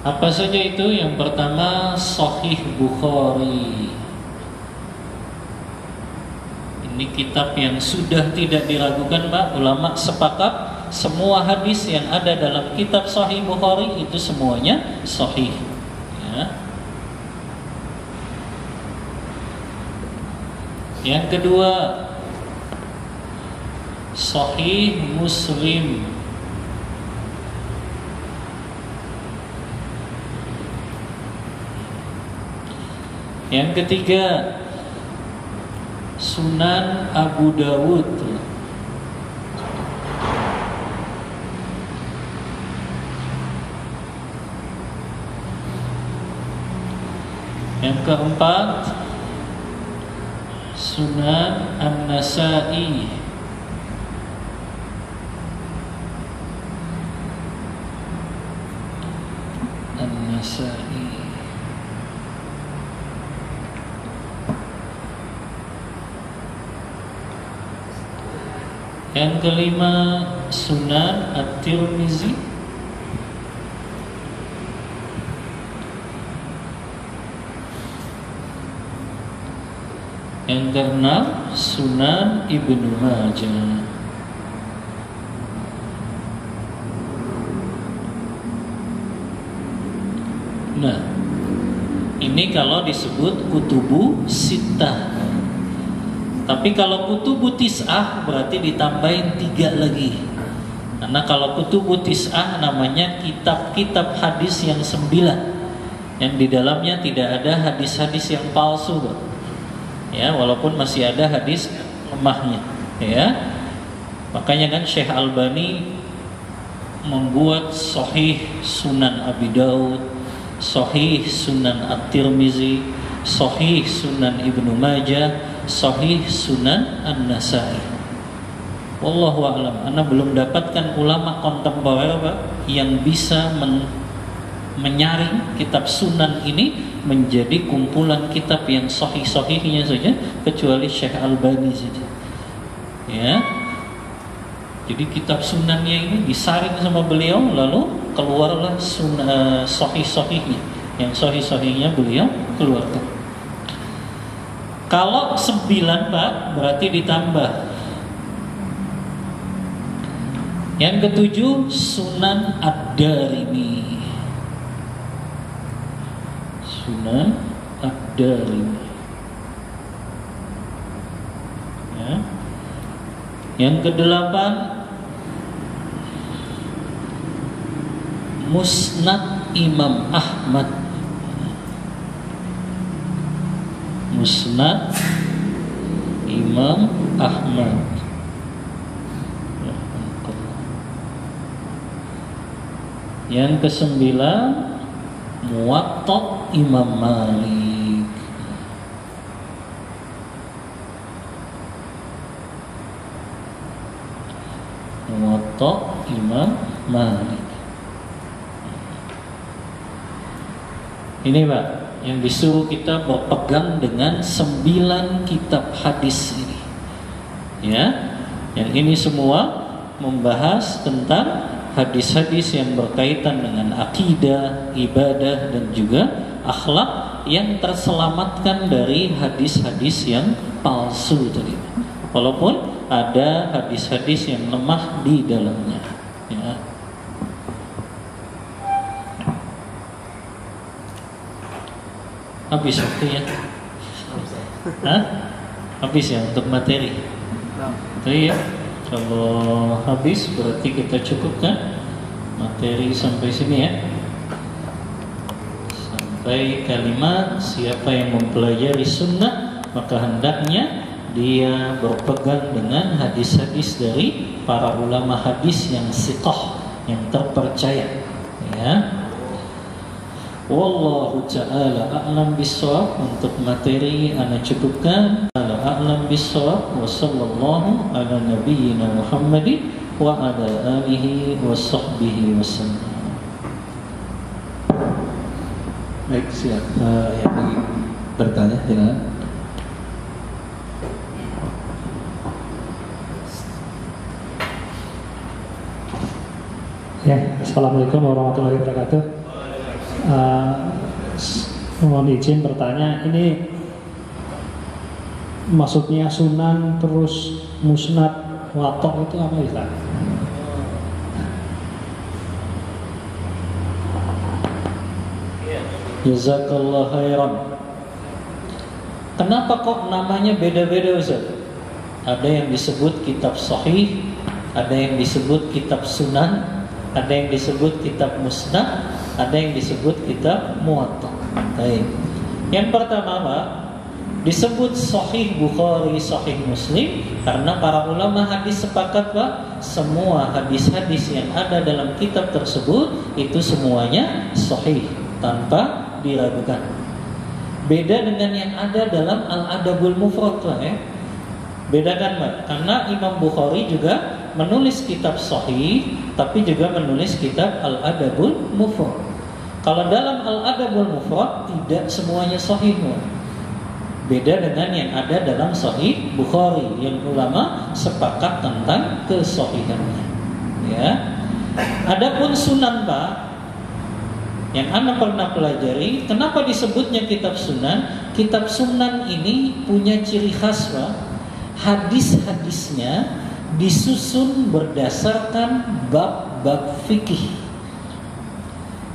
Apa saja itu? Yang pertama Sahih Bukhari. Ini kitab yang sudah tidak diragukan, Pak. Ulama sepakat semua hadis yang ada dalam kitab Sahih Bukhari itu semuanya sahih. Ya. Yang kedua Sahih Muslim. Yang ketiga Sunan Abu Dawud. Yang keempat Sunan An-Nasa'i. An-Nasa'i. Yang kelima Sunan At-Tirmizi. Yang keenam Sunan Ibnu Majah. Nah, ini kalau disebut kutubu sittah. Tapi kalau kutubu tis'ah berarti ditambahin 3 lagi. Karena kalau kutubu tis'ah namanya kitab-kitab hadis yang 9, yang di dalamnya tidak ada hadis-hadis yang palsu, Pak. Ya, walaupun masih ada hadis lemahnya, ya. Makanya kan Syekh Albani membuat Sahih Sunan Abi Daud, Sahih Sunan At-Tirmizi, Sahih Sunan Ibnu Majah, Sahih Sunan An-Nasa'i. Wallahu a'lam. Ana belum dapatkan ulama kontemporer, Pak, yang bisa menyaring kitab Sunan ini menjadi kumpulan kitab yang sahih-sahihnya saja, kecuali Syekh Albani saja. Ya. Jadi kitab Sunannya ini disaring sama beliau, lalu keluarlah sahih-sahihnya. Yang sahih-sahihnya beliau keluarkan. Kalau 9, Pak, berarti ditambah. Yang ketujuh Sunan Ad-Darimi. Sunan Ad-Darimi. Ya. Yang kedelapan Musnad Imam Ahmad. Musnad Imam Ahmad. Yang kesembilan Muwatta Imam Malik. Muwatta Imam Malik. Ini, Pak, yang disuruh kita berpegang dengan 9 kitab hadis ini. Ya, yang ini semua membahas tentang hadis-hadis yang berkaitan dengan akidah, ibadah, dan juga akhlak yang terselamatkan dari hadis-hadis yang palsu tadi. Walaupun ada hadis-hadis yang lemah di dalamnya. Ya. Habis waktunya? Hah? Habis ya untuk materi? Itu ya. Kalau habis berarti kita cukupkan materi sampai sini ya. Sampai kalimat siapa yang mempelajari sunnah maka hendaknya dia berpegang dengan hadis-hadis dari para ulama hadis yang siqah, yang terpercaya. Ya. Wallahu ta'ala a'lam bissawab. Untuk materi ana cukupkan. A'lam bissawab. Wa sallallahu ala nabiyyina Muhammadin wa ala alihi wa sahbihi wasallam. Baik, siapa yang ingin bertanya silakan. Ya, assalamualaikum warahmatullahi wabarakatuh. Mohon izin bertanya, ini maksudnya sunan terus musnad watok itu apa ya? Jazakallah khairan. Kenapa kok namanya beda-beda, Ustaz? Ada yang disebut kitab sahih, ada yang disebut kitab sunan, ada yang disebut kitab musnad, ada yang disebut kitab muwatta. Baik. Yang pertama, Pak, disebut sahih Bukhari, sahih Muslim karena para ulama hadis sepakat, Pak, semua hadis-hadis yang ada dalam kitab tersebut itu semuanya sahih tanpa diragukan. Beda dengan yang ada dalam Al-Adabul Mufrad, Pak, ya. Beda kan, Pak? Karena Imam Bukhari juga menulis kitab sahih, tapi juga menulis kitab Al-Adabul Mufrad. Kalau dalam Al-Adabul Mufrad tidak semuanya sahih, Pak. Beda dengan yang ada dalam Sahih Bukhari yang ulama sepakat tentang kesahihannya. Ya. Adapun sunan, Pak, yang Anda pernah pelajari, kenapa disebutnya kitab sunan? Kitab sunan ini punya ciri khas, Pak. Hadis-hadisnya disusun berdasarkan bab-bab fikih.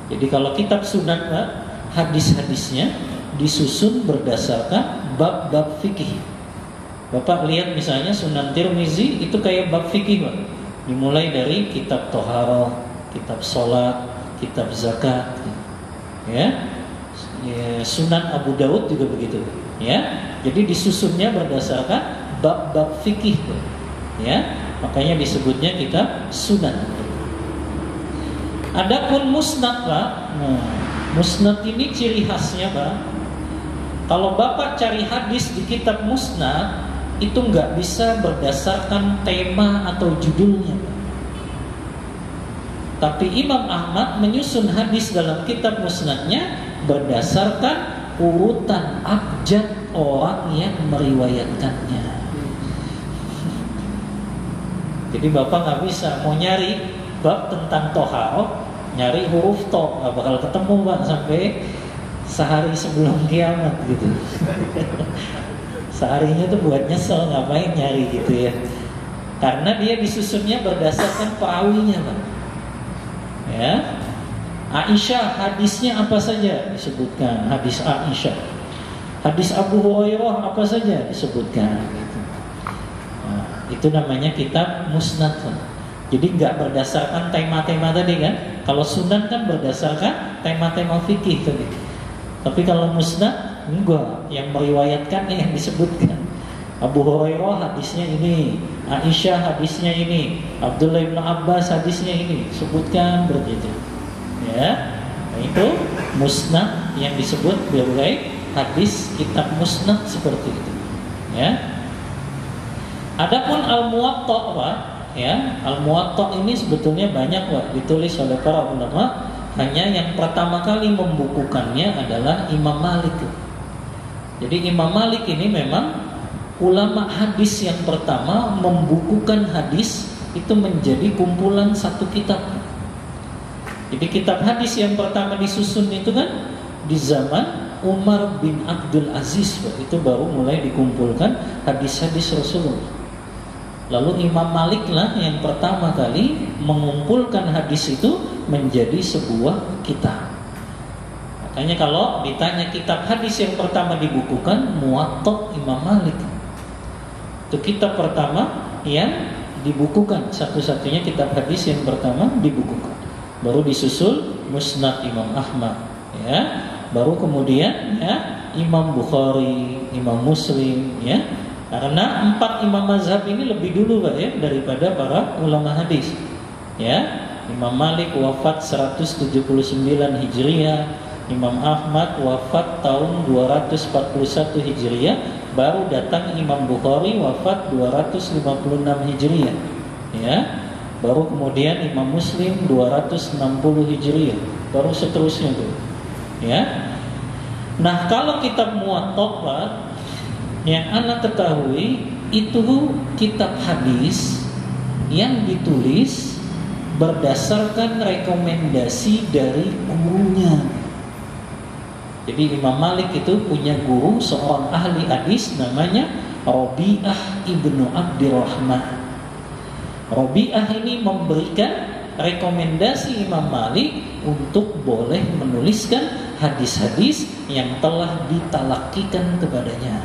Jadi kalau kitab sunan, Pak, hadis-hadisnya disusun berdasarkan bab-bab fikih. Bapak lihat misalnya Sunan Tirmizi itu kayak bab fikih, Pak. Dimulai dari kitab toharoh, kitab sholat, kitab zakat, ya. Sunan Abu Daud juga begitu, ya. Jadi disusunnya berdasarkan bab-bab fikih, ya. Makanya disebutnya kitab sunan. Adapun musnad, Pak, musnad ini ciri khasnya, Pak. Kalau Bapak cari hadis di kitab musnad itu nggak bisa berdasarkan tema atau judulnya, Pak. Tapi Imam Ahmad menyusun hadis dalam kitab musnadnya berdasarkan urutan abjad orang yang meriwayatkannya. Jadi Bapak nggak bisa mau nyari bab tentang toharoh, nyari huruf to, nggak bakal ketemu, Pak, sampai sehari sebelum kiamat gitu. Seharinya tuh buat nyesel, ngapain nyari gitu ya. Karena dia disusunnya berdasarkan perawinya, Pak. Ya, Aisyah hadisnya apa saja disebutkan, hadis Aisyah. Hadis Abu Hurairah apa saja disebutkan. Gitu. Nah, itu namanya kitab musnad. Jadi nggak berdasarkan tema-tema tadi kan. Kalau sunan kan berdasarkan tema-tema fikih tadi. Tapi kalau musnad enggak, yang meriwayatkan yang disebutkan. Abu Hurairah hadisnya ini, Aisyah hadisnya ini, Abdullah bin Abbas hadisnya ini, sebutkan begitu. Ya, nah itu musnad yang disebut sebagai hadis kitab musnad seperti itu. Ya. Adapun Al-Muwatta, Pak, ya, Al-Muwatta ini sebetulnya banyak, Pak, ditulis oleh para ulama. Hanya yang pertama kali membukukannya adalah Imam Malik. Jadi Imam Malik ini memang ulama hadis yang pertama membukukan hadis itu menjadi kumpulan satu kitab. Jadi kitab hadis yang pertama disusun itu kan di zaman Umar bin Abdul Aziz, itu baru mulai dikumpulkan hadis-hadis Rasulullah. Lalu Imam Malik lah yang pertama kali mengumpulkan hadis itu menjadi sebuah kitab. Makanya kalau ditanya kitab hadis yang pertama dibukukan, Muwatta Imam Malik. Itu kitab pertama yang dibukukan, satu-satunya kitab hadis yang pertama dibukukan. Baru disusul Musnad Imam Ahmad, ya. Baru kemudian ya Imam Bukhari, Imam Muslim, ya. Karena 4 imam mazhab ini lebih dulu, Pak, ya, daripada para ulama hadis. Ya, Imam Malik wafat 179 Hijriah, Imam Ahmad wafat tahun 241 Hijriah, baru datang Imam Bukhari wafat 256 Hijriah. Ya. Baru kemudian Imam Muslim 260 Hijriah, baru seterusnya tuh. Ya. Nah, kalau kitab Muwatta, Pak, yang anak ketahui itu kitab hadis yang ditulis berdasarkan rekomendasi dari gurunya. Jadi Imam Malik itu punya guru seorang ahli hadis namanya Rabi'ah ibnu Abdirrahman. Rabi'ah ini memberikan rekomendasi Imam Malik untuk boleh menuliskan hadis-hadis yang telah ditalakikan kepadanya.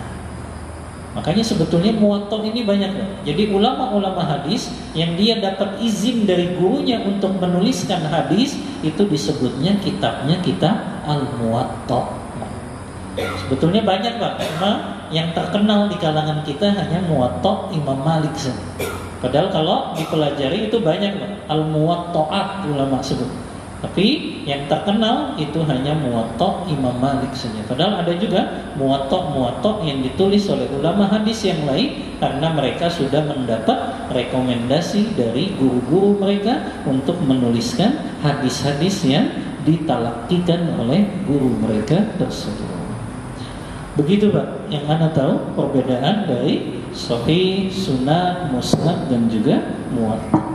Makanya sebetulnya Muwatta ini banyak loh. Jadi ulama-ulama hadis yang dia dapat izin dari gurunya untuk menuliskan hadis, itu disebutnya kitabnya kitab Al-Muwatta. Sebetulnya banyak Pak, cuma yang terkenal di kalangan kita hanya Muwatta Imam Malik saja. Padahal kalau dipelajari itu banyak Pak, Al-Muwatta'at ulama sebut. Tapi yang terkenal itu hanya Muwatta Imam Malik saja. Padahal ada juga Muwatta yang ditulis oleh ulama hadis yang lain, karena mereka sudah mendapat rekomendasi dari guru-guru mereka untuk menuliskan hadis-hadis yang ditalakikan oleh guru mereka tersebut. Begitu Pak, yang Anda tahu perbedaan dari Sahih, Sunan, Musnad dan juga Muwatta.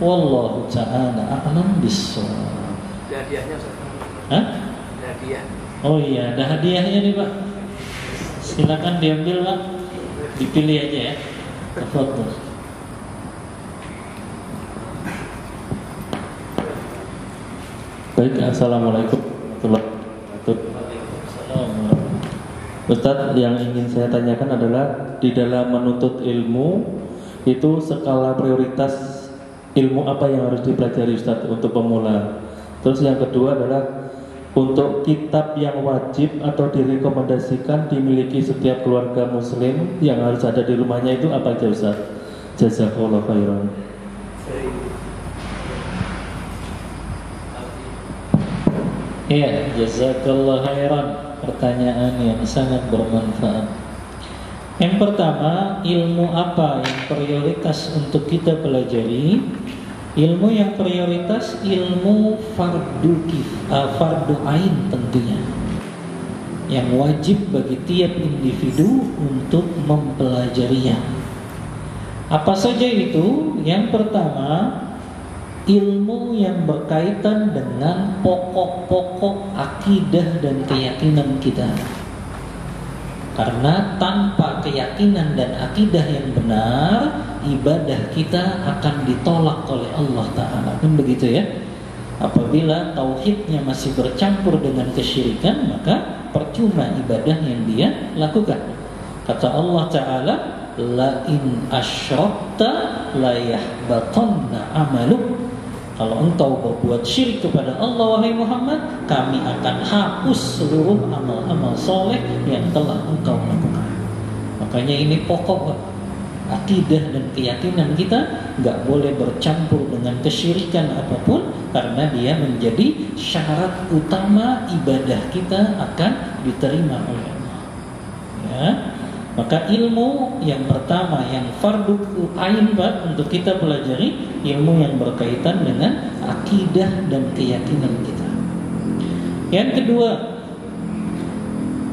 Wallahu ta'ala a'lam bissawab. Ada hadiahnya Ustaz. Hah? Ada hadiah. Oh iya, ada hadiahnya nih Pak. Silakan diambil Pak. Dipilih aja ya. Tafadhol. Baik, assalamualaikum warahmatullahi wabarakatuh. Ustadz, yang ingin saya tanyakan adalah di dalam menuntut ilmu itu skala prioritas ilmu apa yang harus dipelajari Ustadz untuk pemula. Terus yang kedua adalah untuk kitab yang wajib atau direkomendasikan dimiliki setiap keluarga muslim yang harus ada di rumahnya itu apa aja Ustadz? Jazakallahu khairan. Iya, jazakallahu khairan. Pertanyaan yang sangat bermanfaat. Yang pertama, ilmu apa yang prioritas untuk kita pelajari? Ilmu yang prioritas ilmu fardu ain tentunya, yang wajib bagi tiap individu untuk mempelajarinya. Apa saja itu? Yang pertama, ilmu yang berkaitan dengan pokok-pokok akidah dan keyakinan kita. Karena tanpa keyakinan dan akidah yang benar, ibadah kita akan ditolak oleh Allah Ta'ala. Kan begitu ya? Apabila tauhidnya masih bercampur dengan kesyirikan, maka percuma ibadah yang dia lakukan. Kata Allah Ta'ala, la in asyrakta la yahbatanna amaluk. Kalau engkau berbuat syirik kepada Allah wahai Muhammad, kami akan hapus seluruh amal-amal soleh yang telah engkau lakukan. Makanya ini pokok akidah dan keyakinan kita, nggak boleh bercampur dengan kesyirikan apapun, karena dia menjadi syarat utama ibadah kita akan diterima oleh Allah. Ya. Maka ilmu yang pertama yang fardu ain Pak untuk kita pelajari, ilmu yang berkaitan dengan akidah dan keyakinan kita. Yang kedua,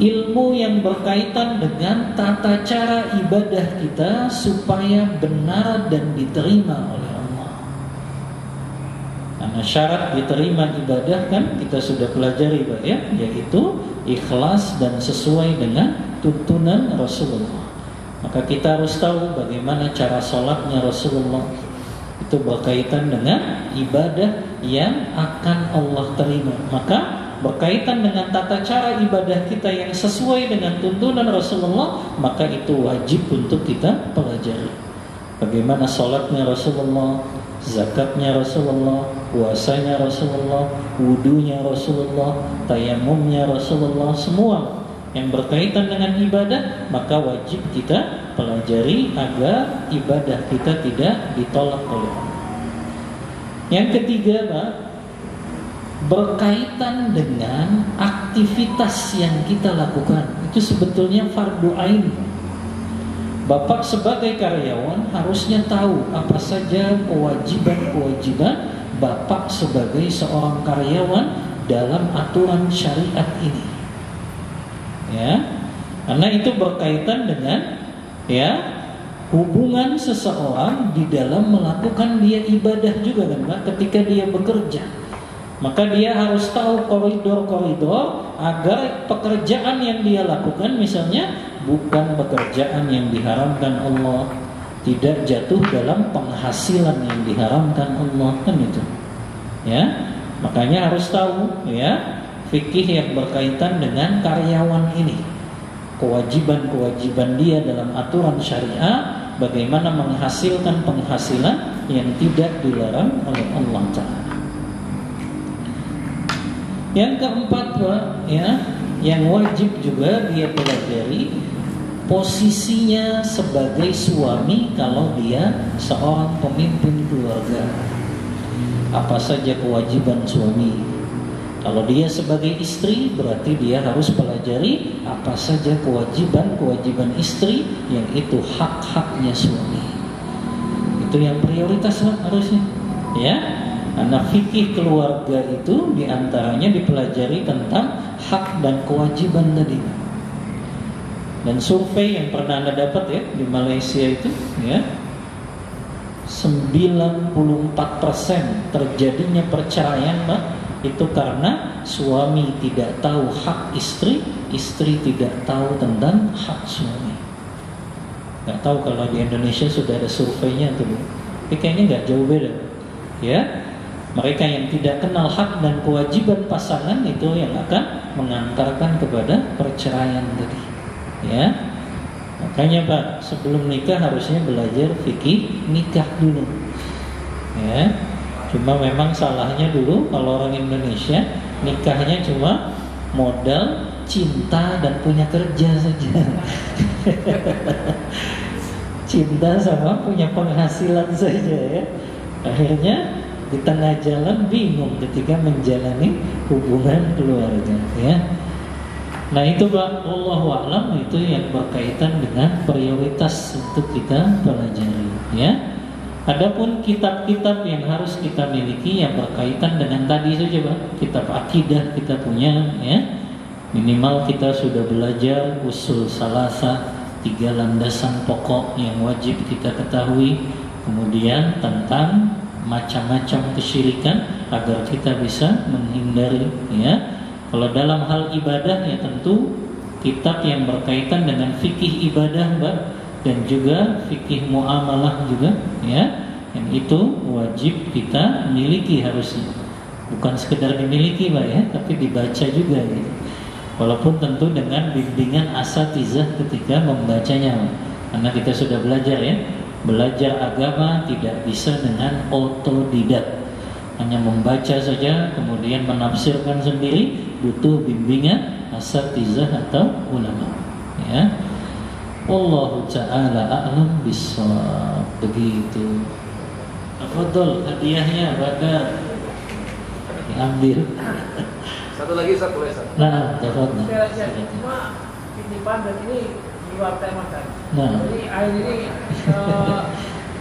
ilmu yang berkaitan dengan tata cara ibadah kita supaya benar dan diterima oleh Allah. Karena syarat diterima ibadah kan kita sudah pelajari Pak ya, yaitu ikhlas dan sesuai dengan tuntunan Rasulullah. Maka kita harus tahu bagaimana cara sholatnya Rasulullah. Itu berkaitan dengan ibadah yang akan Allah terima. Maka berkaitan dengan tata cara ibadah kita yang sesuai dengan tuntunan Rasulullah, maka itu wajib untuk kita pelajari. Bagaimana sholatnya Rasulullah, zakatnya Rasulullah, puasanya Rasulullah, wudunya Rasulullah, tayamumnya Rasulullah, semua yang berkaitan dengan ibadah, maka wajib kita pelajari agar ibadah kita tidak ditolak oleh Allah. Yang ketiga Pak, berkaitan dengan aktivitas yang kita lakukan, itu sebetulnya fardu ain. Bapak sebagai karyawan harusnya tahu apa saja kewajiban-kewajiban Bapak sebagai seorang karyawan dalam aturan syariat ini. Ya, karena itu berkaitan dengan ya hubungan seseorang di dalam melakukan dia ibadah juga kan Pak, ketika dia bekerja. Maka dia harus tahu koridor-koridor agar pekerjaan yang dia lakukan misalnya bukan pekerjaan yang diharamkan Allah, tidak jatuh dalam penghasilan yang diharamkan Allah, kan itu. Ya, makanya harus tahu ya fikih yang berkaitan dengan karyawan ini. Kewajiban-kewajiban dia dalam aturan syariah, bagaimana menghasilkan penghasilan yang tidak dilarang oleh Allah Ta'ala. Yang keempat, Pak, ya, yang wajib juga dia pelajari posisinya sebagai suami kalau dia seorang pemimpin keluarga. Apa saja kewajiban suami? Kalau dia sebagai istri, berarti dia harus pelajari apa saja kewajiban-kewajiban istri yang itu hak-haknya suami. Itu yang prioritas, Pak, harusnya. Ya. Karena fikih keluarga itu diantaranya dipelajari tentang hak dan kewajiban tadi. Dan survei yang pernah Anda dapat ya di Malaysia itu ya, 94% terjadinya perceraian, Pak, itu karena suami tidak tahu hak istri, istri tidak tahu tentang hak suami. Nggak tahu kalau di Indonesia sudah ada surveinya tuh, tapi kayaknya nggak jauh beda. Ya, mereka yang tidak kenal hak dan kewajiban pasangan itu yang akan mengantarkan kepada perceraian tadi. Ya, makanya Pak, sebelum nikah harusnya belajar fikih nikah dulu. Ya, cuma memang salahnya dulu kalau orang Indonesia nikahnya cuma modal cinta dan punya kerja saja. Cinta sama punya penghasilan saja ya. Akhirnya di tengah jalan bingung ketika menjalani hubungan keluarga ya. Nah itu Pak, wallahu a'lam, itu yang berkaitan dengan prioritas untuk kita pelajari ya. Adapun kitab-kitab yang harus kita miliki yang berkaitan dengan tadi saja Pak, kitab akidah kita punya ya. Minimal kita sudah belajar usul salasa, 3 landasan pokok yang wajib kita ketahui. Kemudian tentang macam-macam kesyirikan agar kita bisa menghindari ya. Kalau dalam hal ibadah ya tentu kitab yang berkaitan dengan fikih ibadah Mbak, dan juga fikih muamalah juga ya. Yang itu wajib kita miliki harusnya. Bukan sekedar dimiliki Mbak ya, tapi dibaca juga gitu. Walaupun tentu dengan bimbingan asatizah ketika membacanya Mbak. Karena kita sudah belajar ya, belajar agama tidak bisa dengan otodidak, hanya membaca saja kemudian menafsirkan sendiri, butuh bimbingan asatizah atau ulama ya. Wallahu ta'ala a'lam bissawab. Begitu. Afdal hadiahnya Badar diambil. Satu lagi satu. Nah, tafadhol. Cuma titipan dan ini luar tema kan. Nah. Jadi hari ini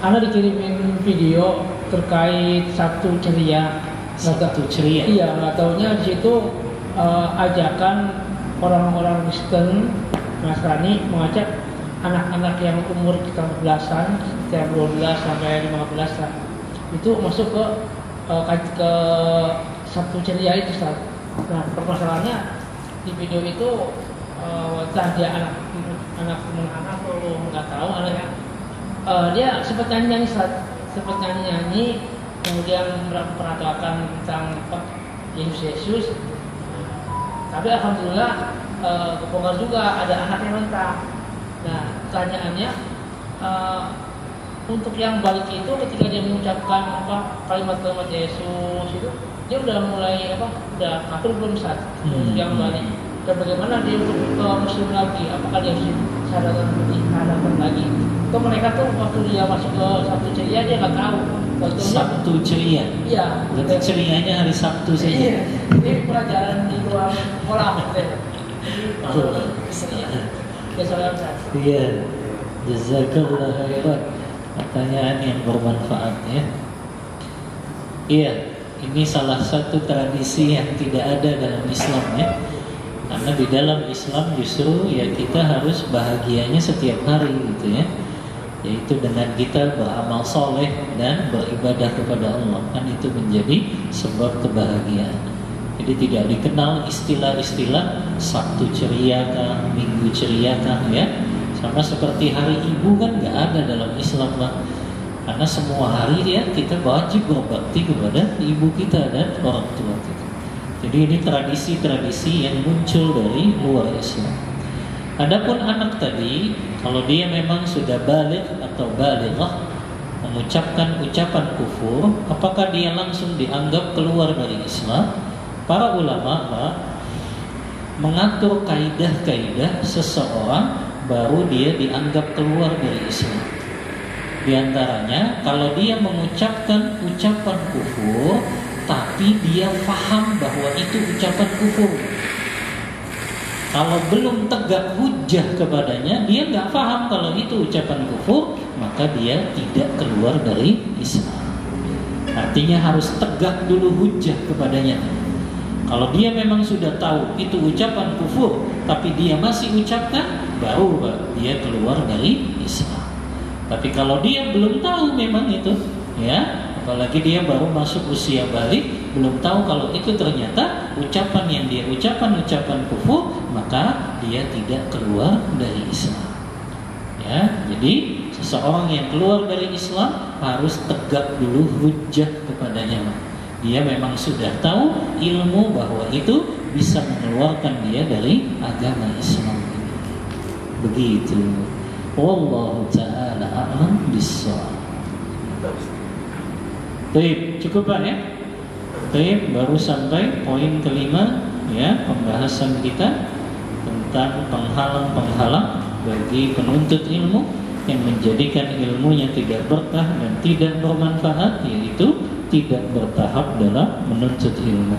Anda dikirimin video terkait Sabtu Ceria. Sabtu Ceria. Iya, nggak taunya di situ ajakan orang-orang Kristen Nasrani mengajak anak-anak yang umur sekitar belasan, sekitar 12 sampai 15 lah, itu masuk ke Sabtu Ceria itu Ustaz. Nah, permasalahannya di video itu entah dia anak atau nggak tahu anaknya, dia sempat nyanyi kemudian memperhatikan tentang Yesus. Tapi alhamdulillah kebongkar juga ada anak yang mentah. Nah, pertanyaannya untuk yang balik itu ketika dia mengucapkan kalimat-kalimat Yesus itu, dia udah mulai udah kafir belum Ustaz? Untuk yang balik. Dan bagaimana dia untuk muslim lagi? Apakah dia sadar lagi? Atau mereka tuh waktu dia masuk ke Sabtu Ceria dia nggak tahu. Sabtu Ceria. Iya. Berarti cerianya hari Sabtu saja. Iya. Ini pelajaran di ruang sekolah. Iya. Jazakallah khairan. Pertanyaan yang bermanfaat ya. Iya, ini salah satu tradisi yang tidak ada dalam Islam ya. Karena di dalam Islam justru ya kita harus bahagianya setiap hari gitu ya. yaitu dengan kita beramal soleh dan beribadah kepada Allah, kan itu menjadi sebab kebahagiaan. Jadi tidak dikenal istilah-istilah Sabtu ceria kah, Minggu ceria kah, ya. Sama seperti hari ibu kan nggak ada dalam Islam lah. Karena semua hari ya kita wajib berbakti kepada ibu kita dan orang tua kita. Jadi ini tradisi-tradisi yang muncul dari luar Islam. Adapun anak tadi, kalau dia memang sudah balik atau balighah mengucapkan ucapan kufur, apakah dia langsung dianggap keluar dari Islam? Para ulama mengatur kaidah-kaidah seseorang baru dia dianggap keluar dari Islam. Di antaranya, kalau dia mengucapkan ucapan kufur tapi dia paham bahwa itu ucapan kufur. Kalau belum tegak hujjah kepadanya, dia nggak paham kalau itu ucapan kufur, maka dia tidak keluar dari Islam. Artinya harus tegak dulu hujjah kepadanya. Kalau dia memang sudah tahu itu ucapan kufur, tapi dia masih ucapkan, baru dia keluar dari Islam. Tapi kalau dia belum tahu memang itu, ya, apalagi dia baru masuk usia balik, belum tahu kalau itu ternyata ucapan yang dia ucapan kufur, maka dia tidak keluar dari Islam. Ya, jadi seseorang yang keluar dari Islam harus tegak dulu hujjah kepadanya. Dia memang sudah tahu ilmu bahwa itu bisa mengeluarkan dia dari agama Islam. Begitu. Wallahu ta'ala a'lam bissawab. Baik, cukup Pak ya? Baik, baru sampai poin kelima ya, pembahasan kita tentang penghalang-penghalang bagi penuntut ilmu yang menjadikan ilmunya tidak berkah dan tidak bermanfaat, yaitu tidak bertahap dalam menuntut ilmu.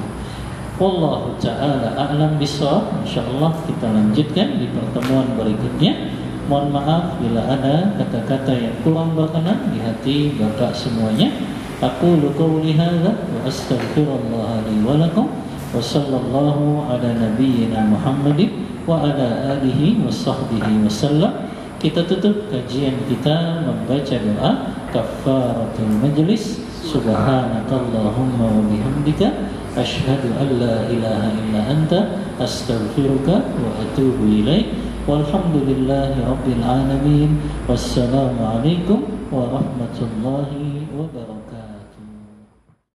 Wallahu ta'ala a'lam bissawab. Insyaallah kita lanjutkan di pertemuan berikutnya. Mohon maaf bila ada kata-kata yang kurang berkenan di hati Bapak semuanya. Aqulu qawli hadza wa astaghfirullah li wa lakum wa sallallahu ala nabiyyina Muhammadin wa ala alihi wa sahbihi wasallam. Kita tutup kajian kita membaca doa kafaratul majlis. Subhanakallahumma wa bihamdika asyhadu an la ilaha illa anta astaghfiruka wa atubu ilaik. Walhamdulillahi rabbil alamin. Wassalamu alaikum warahmatullahi